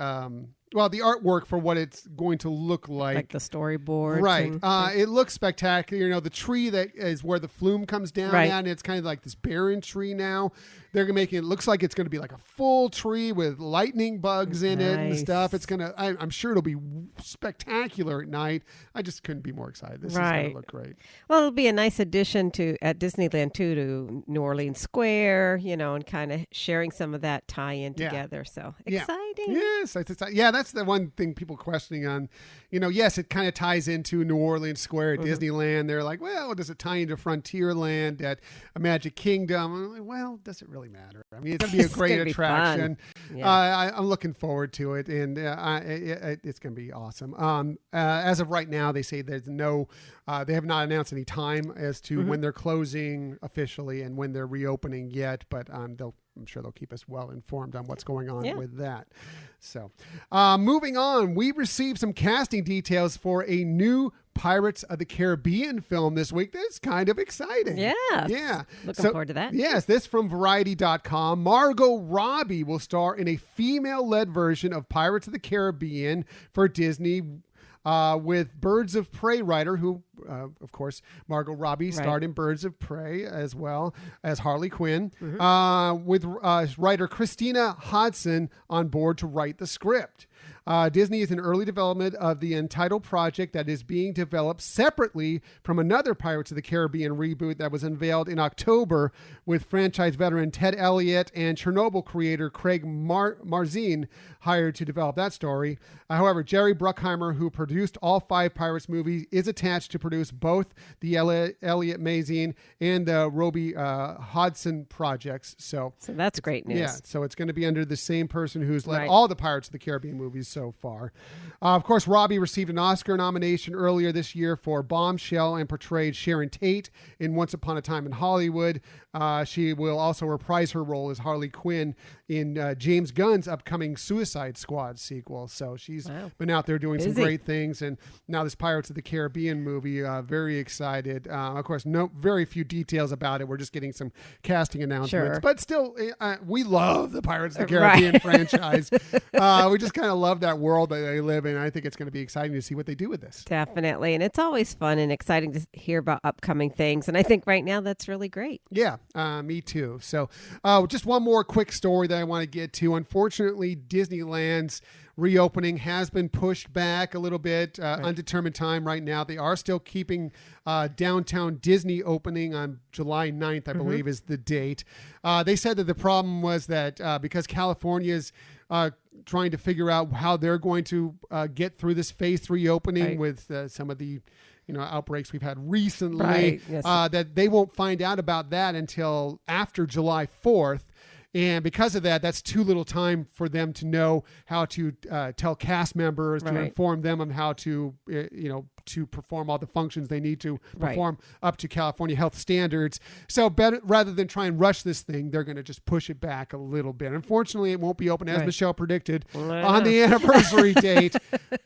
S1: artwork for what it's going to look like
S2: the storyboard.
S1: Right. It looks spectacular. The tree that is where the flume comes down at, and it's kind of like this barren tree now. They're making it looks like it's going to be like a full tree with lightning bugs in it and stuff. It's going to, I'm sure it'll be spectacular at night. I just couldn't be more excited. This is going to look great.
S2: Well, it'll be a nice addition at Disneyland too, to New Orleans Square, and kind of sharing some of that tie-in together. So exciting.
S1: Yes. That's the one thing people questioning on, yes, it kind of ties into New Orleans Square at Disneyland. They're like, well, does it tie into Frontierland at Magic Kingdom? I'm like, well, does it really matter? I mean, it's going to be a great attraction. I'm looking forward to it, and it's going to be awesome. As of right now, they say there's they have not announced any time as to when they're closing officially and when they're reopening yet, but I'm sure they'll keep us well informed on what's going on with that. So, moving on, we received some casting details for a new Pirates of the Caribbean film this week. That's kind of exciting.
S2: Yeah. Looking forward to that.
S1: Yes, this from Variety.com. Margot Robbie will star in a female-led version of Pirates of the Caribbean for Disney with Birds of Prey writer, who of course, Margot Robbie starred in Birds of Prey as well as Harley Quinn, with writer Christina Hodson on board to write the script. Disney is in early development of the entitled project that is being developed separately from another Pirates of the Caribbean reboot that was unveiled in October with franchise veteran Ted Elliott and Chernobyl creator Craig Mazin hired to develop that story. However, Jerry Bruckheimer, who produced all 5 Pirates movies, is attached to produce both the Elliott Mazin and the Robbie Hodson projects. So
S2: that's great news.
S1: Yeah, so it's going to be under the same person who's led all the Pirates of the Caribbean movies so far. Of course, Robbie received an Oscar nomination earlier this year for Bombshell and portrayed Sharon Tate in Once Upon a Time in Hollywood. She will also reprise her role as Harley Quinn in James Gunn's upcoming Suicide Squad sequel. So she's been out there doing some great things. And now this Pirates of the Caribbean movie, very excited. Of course, very few details about it. We're just getting some casting announcements. But still, we love the Pirates of the Caribbean franchise. We just kind of love that world that they live in. I think it's going to be exciting to see what they do with this.
S2: Definitely. And it's always fun and exciting to hear about upcoming things. And I think right now that's really great.
S1: Yeah, me too. So just one more quick story that I want to get to. Unfortunately, Disneyland's reopening has been pushed back a little bit, undetermined time right now. They are still keeping Downtown Disney opening on July 9th, I believe is the date. They said that the problem was that because California's trying to figure out how they're going to get through this phase 3 opening with some of the outbreaks we've had recently, that they won't find out about that until after July 4th. And because of that, that's too little time for them to know how to tell cast members, to inform them on how to, to perform all the functions they need to perform up to California health standards. So rather than try and rush this thing, they're going to just push it back a little bit. Unfortunately, it won't be open, as Michelle predicted, on the anniversary date.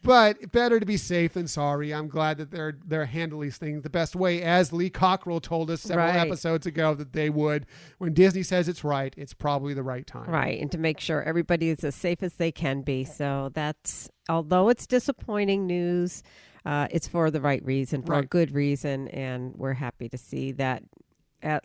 S1: But better to be safe than sorry. I'm glad that they're handling these things the best way, as Lee Cockrell told us several episodes ago that they would. When Disney says it's right, it's probably the right time.
S2: Right, and to make sure everybody is as safe as they can be. So that's, although it's disappointing news, it's for the right reason, for a good reason, and we're happy to see that,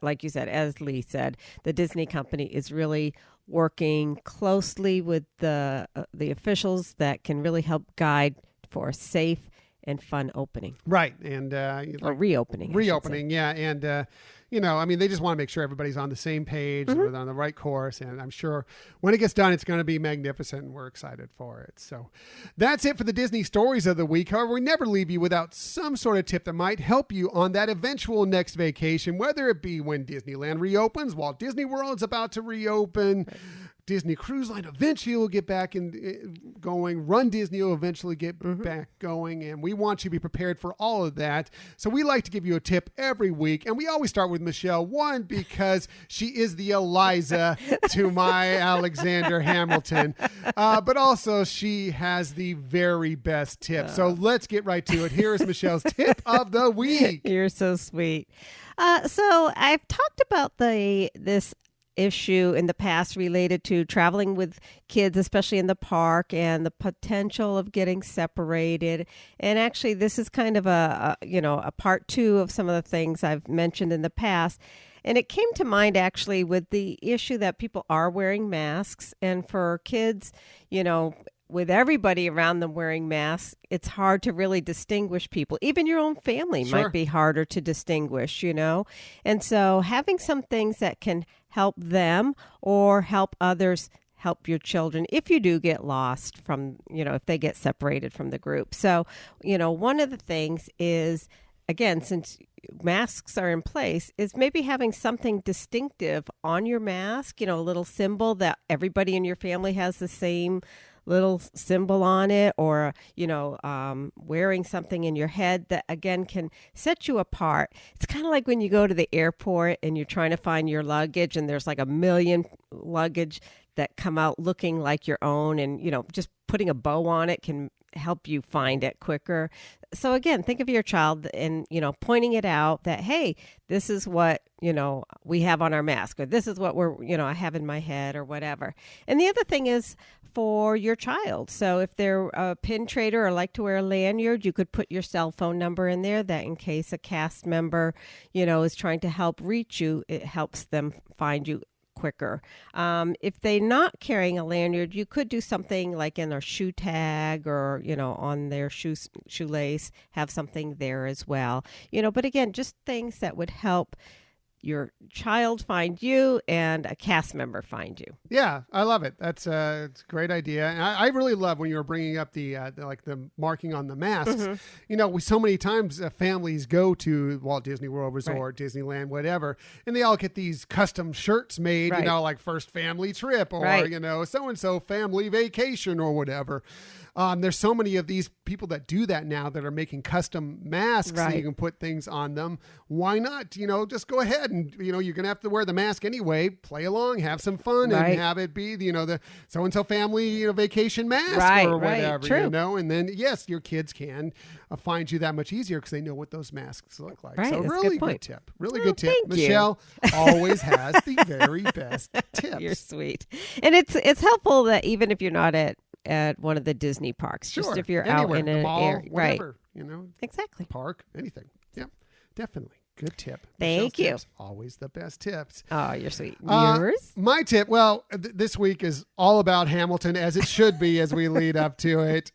S2: like you said, as Lee said, the Disney company is really working closely with the officials that can really help guide for a safe and fun opening.
S1: Right, and
S2: or reopening.
S1: Reopening, yeah, and they just want to make sure everybody's on the same page, and on the right course, and I'm sure when it gets done, it's going to be magnificent, and we're excited for it. So that's it for the Disney Stories of the Week. However, we never leave you without some sort of tip that might help you on that eventual next vacation, whether it be when Disneyland reopens, Walt Disney World's about to reopen, Disney Cruise Line eventually will get back going. Run Disney will eventually get back going. And we want you to be prepared for all of that. So we like to give you a tip every week. And we always start with Michelle. One, because she is the Eliza to my Alexander Hamilton. But also she has the very best tip. So let's get right to it. Here is Michelle's tip of the week.
S2: You're so sweet. So I've talked about this issue in the past related to traveling with kids, especially in the park, and the potential of getting separated. And actually, this is kind of a part 2 of some of the things I've mentioned in the past. And it came to mind actually with the issue that people are wearing masks, and for kids, with everybody around them wearing masks, it's hard to really distinguish people. Even your own family might be harder to distinguish, And so having some things that can help them or help others, help your children if you do get lost from, if they get separated from the group. So, one of the things is, again, since masks are in place, is maybe having something distinctive on your mask, a little symbol that everybody in your family has the same little symbol on it, or wearing something in your head that again can set you apart. It's kind of like when you go to the airport and you're trying to find your luggage, and there's like a million luggage that come out looking like your own, and just putting a bow on it can help you find it quicker. So again, think of your child and, pointing it out that, hey, this is what, we have on our mask, or this is what I have in my head, or whatever. And the other thing is for your child. So if they're a pin trader or like to wear a lanyard, you could put your cell phone number in there, that in case a cast member, is trying to help reach you, it helps them find you quicker. If they're not carrying a lanyard, you could do something like in their shoe tag, or, on their shoelace, have something there as well. But again, just things that would help your child find you and a cast member find you.
S1: Yeah, I love it. It's a great idea. And I really love when you were bringing up the marking on the masks. We so many times families go to Walt Disney World Resort, Disneyland, whatever, and they all get these custom shirts made, like first family trip, or, so-and-so family vacation, or whatever. There's so many of these people that do that now that are making custom masks so you can put things on them. Why not, just go ahead and, you're going to have to wear the mask anyway, play along, have some fun, and have it be, the so-and-so family, vacation mask or whatever,
S2: True.
S1: And then, yes, your kids can find you that much easier because they know what those masks look like.
S2: Right,
S1: so
S2: that's a
S1: really
S2: good point.
S1: good tip. Really good tip.
S2: Thank you.
S1: Michelle always has the very best tips.
S2: You're sweet. And it's helpful that even if you're not at one of the Disney parks, just if you're
S1: anywhere,
S2: out in
S1: the
S2: an
S1: mall,
S2: area,
S1: whatever,
S2: exactly,
S1: park, anything. Yep, definitely. Good tip.
S2: Thank you.
S1: Tips, always the best tips.
S2: Oh, you're sweet. Yours?
S1: My tip, well, this week is all about Hamilton, as it should be as we lead up to it.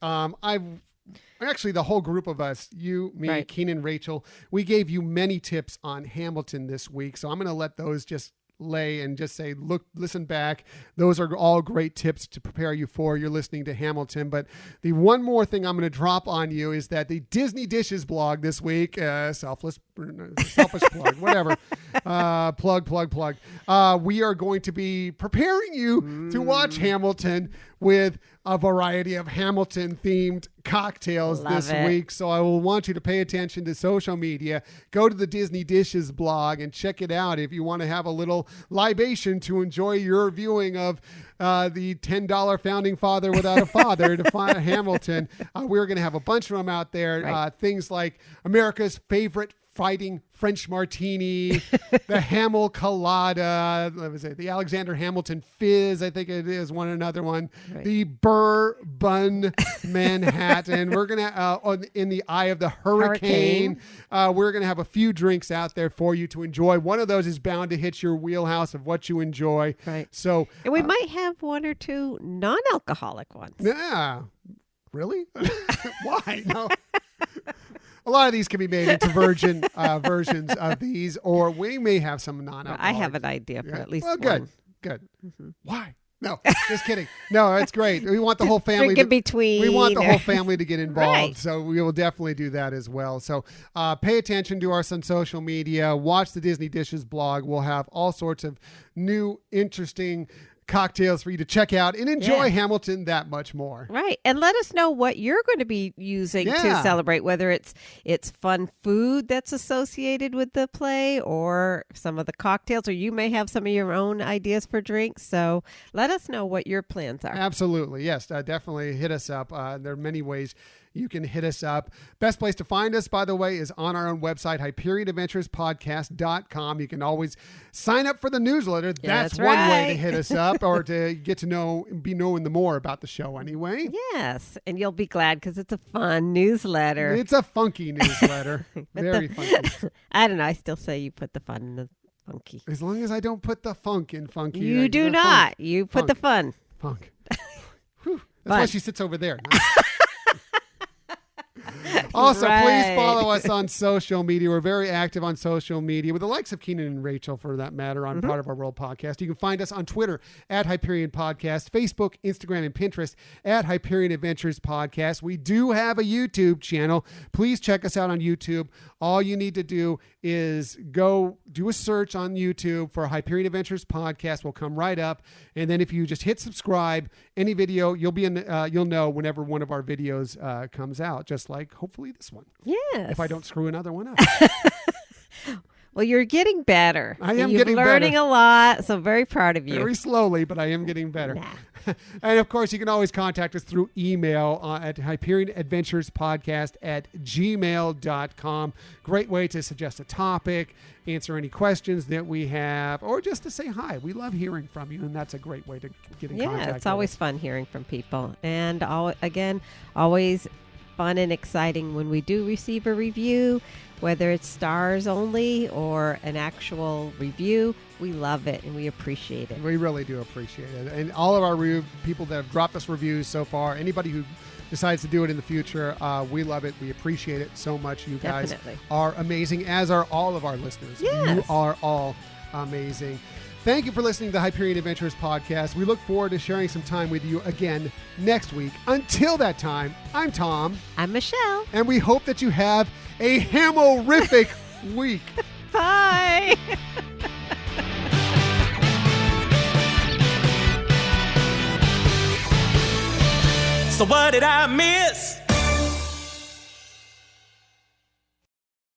S1: Actually, the whole group of us, you, me, Keenan, Rachel, we gave you many tips on Hamilton this week. So I'm going to let those just lay and just say, listen back. Those are all great tips to prepare you for. You're listening to Hamilton. But the one more thing I'm going to drop on you is that the Disney Dishes blog this week, selfish plug, whatever, plug. We are going to be preparing you to watch Hamilton with a variety of Hamilton themed cocktails this week. So I will want you to pay attention to social media. Go to the Disney Dishes blog and check it out if you want to have a little libation to enjoy your viewing of the $10 founding father without a father to find Hamilton. We're going to have a bunch of them out there. Things like America's favorite fighting French martini, the Hamel Colada, the Alexander Hamilton Fizz, I think it is another one, the Bourbon Manhattan. We're going to, in the eye of the hurricane. We're going to have a few drinks out there for you to enjoy. One of those is bound to hit your wheelhouse of what you enjoy.
S2: Right.
S1: So,
S2: and we might have one or two non-alcoholic ones.
S1: Yeah. Really? Why? No. A lot of these can be made into virgin versions of these, or we may have some non-alcoholic.
S2: I have an idea for at least
S1: one.
S2: Good.
S1: Mm-hmm. Why? No, just kidding. No, it's great. We want the whole family.
S2: Drink in between.
S1: We want the whole family to get involved, so we will definitely do that as well. So pay attention to us on social media. Watch the Disney Dishes blog. We'll have all sorts of new, interesting cocktails for you to check out and enjoy Hamilton that much more.
S2: Right. And let us know what you're going to be using to celebrate, whether it's fun food that's associated with the play or some of the cocktails, or you may have some of your own ideas for drinks. So let us know what your plans are.
S1: Absolutely. Yes, definitely hit us up. There are many ways you can hit us up. Best place to find us, by the way, is on our own website, HyperionAdventuresPodcast.com. You can always sign up for the newsletter. That's one way to hit us up or to get to be knowing the more about the show anyway.
S2: Yes, and you'll be glad because it's a fun newsletter.
S1: It's a funky newsletter. Very funky.
S2: I don't know. I still say you put the fun in the funky.
S1: As long as I don't put the funk in funky.
S2: You do not.
S1: Funk.
S2: You put the fun.
S1: Funk. That's why she sits over there. Also, please follow us on social media. We're very active on social media with the likes of Keenan and Rachel, for that matter, on Part of Our World podcast. You can find us on Twitter at Hyperion Podcast, Facebook, Instagram, and Pinterest at Hyperion Adventures Podcast. We do have a YouTube channel. Please check us out on YouTube. All you need to do is go do a search on YouTube for Hyperion Adventures Podcast. We'll come right up. And then if you just hit subscribe, any video, you'll know whenever one of our videos comes out, just like hopefully this one.
S2: Yes.
S1: If I don't screw another one up.
S2: Well, you're getting better.
S1: I am
S2: You're
S1: getting
S2: learning
S1: better.
S2: a lot, so very proud of you.
S1: Very slowly, but I am getting better.
S2: Nah.
S1: And of course, you can always contact us through email at HyperionAdventurespodcast@gmail.com. Great way to suggest a topic, answer any questions that we have, or just to say hi. We love hearing from you, and that's a great way to get in contact.
S2: Yeah, it's
S1: with
S2: always
S1: us.
S2: fun hearing from people. And always fun and exciting when we do receive a review, whether it's stars only or an actual review. We love it and we appreciate it.
S1: We really do appreciate it. And all of our people that have dropped us reviews so far, anybody who decides to do it in the future, we love it. We appreciate it so much. You guys
S2: Definitely.
S1: are amazing, as are all of our listeners.
S2: Yes.
S1: You are all amazing. Thank you for listening to the Hyperion Adventures podcast. We look forward to sharing some time with you again next week. Until that time, I'm Tom,
S2: I'm Michelle.
S1: and we hope that you have a hammerific week.
S2: Bye.
S7: So what did I miss?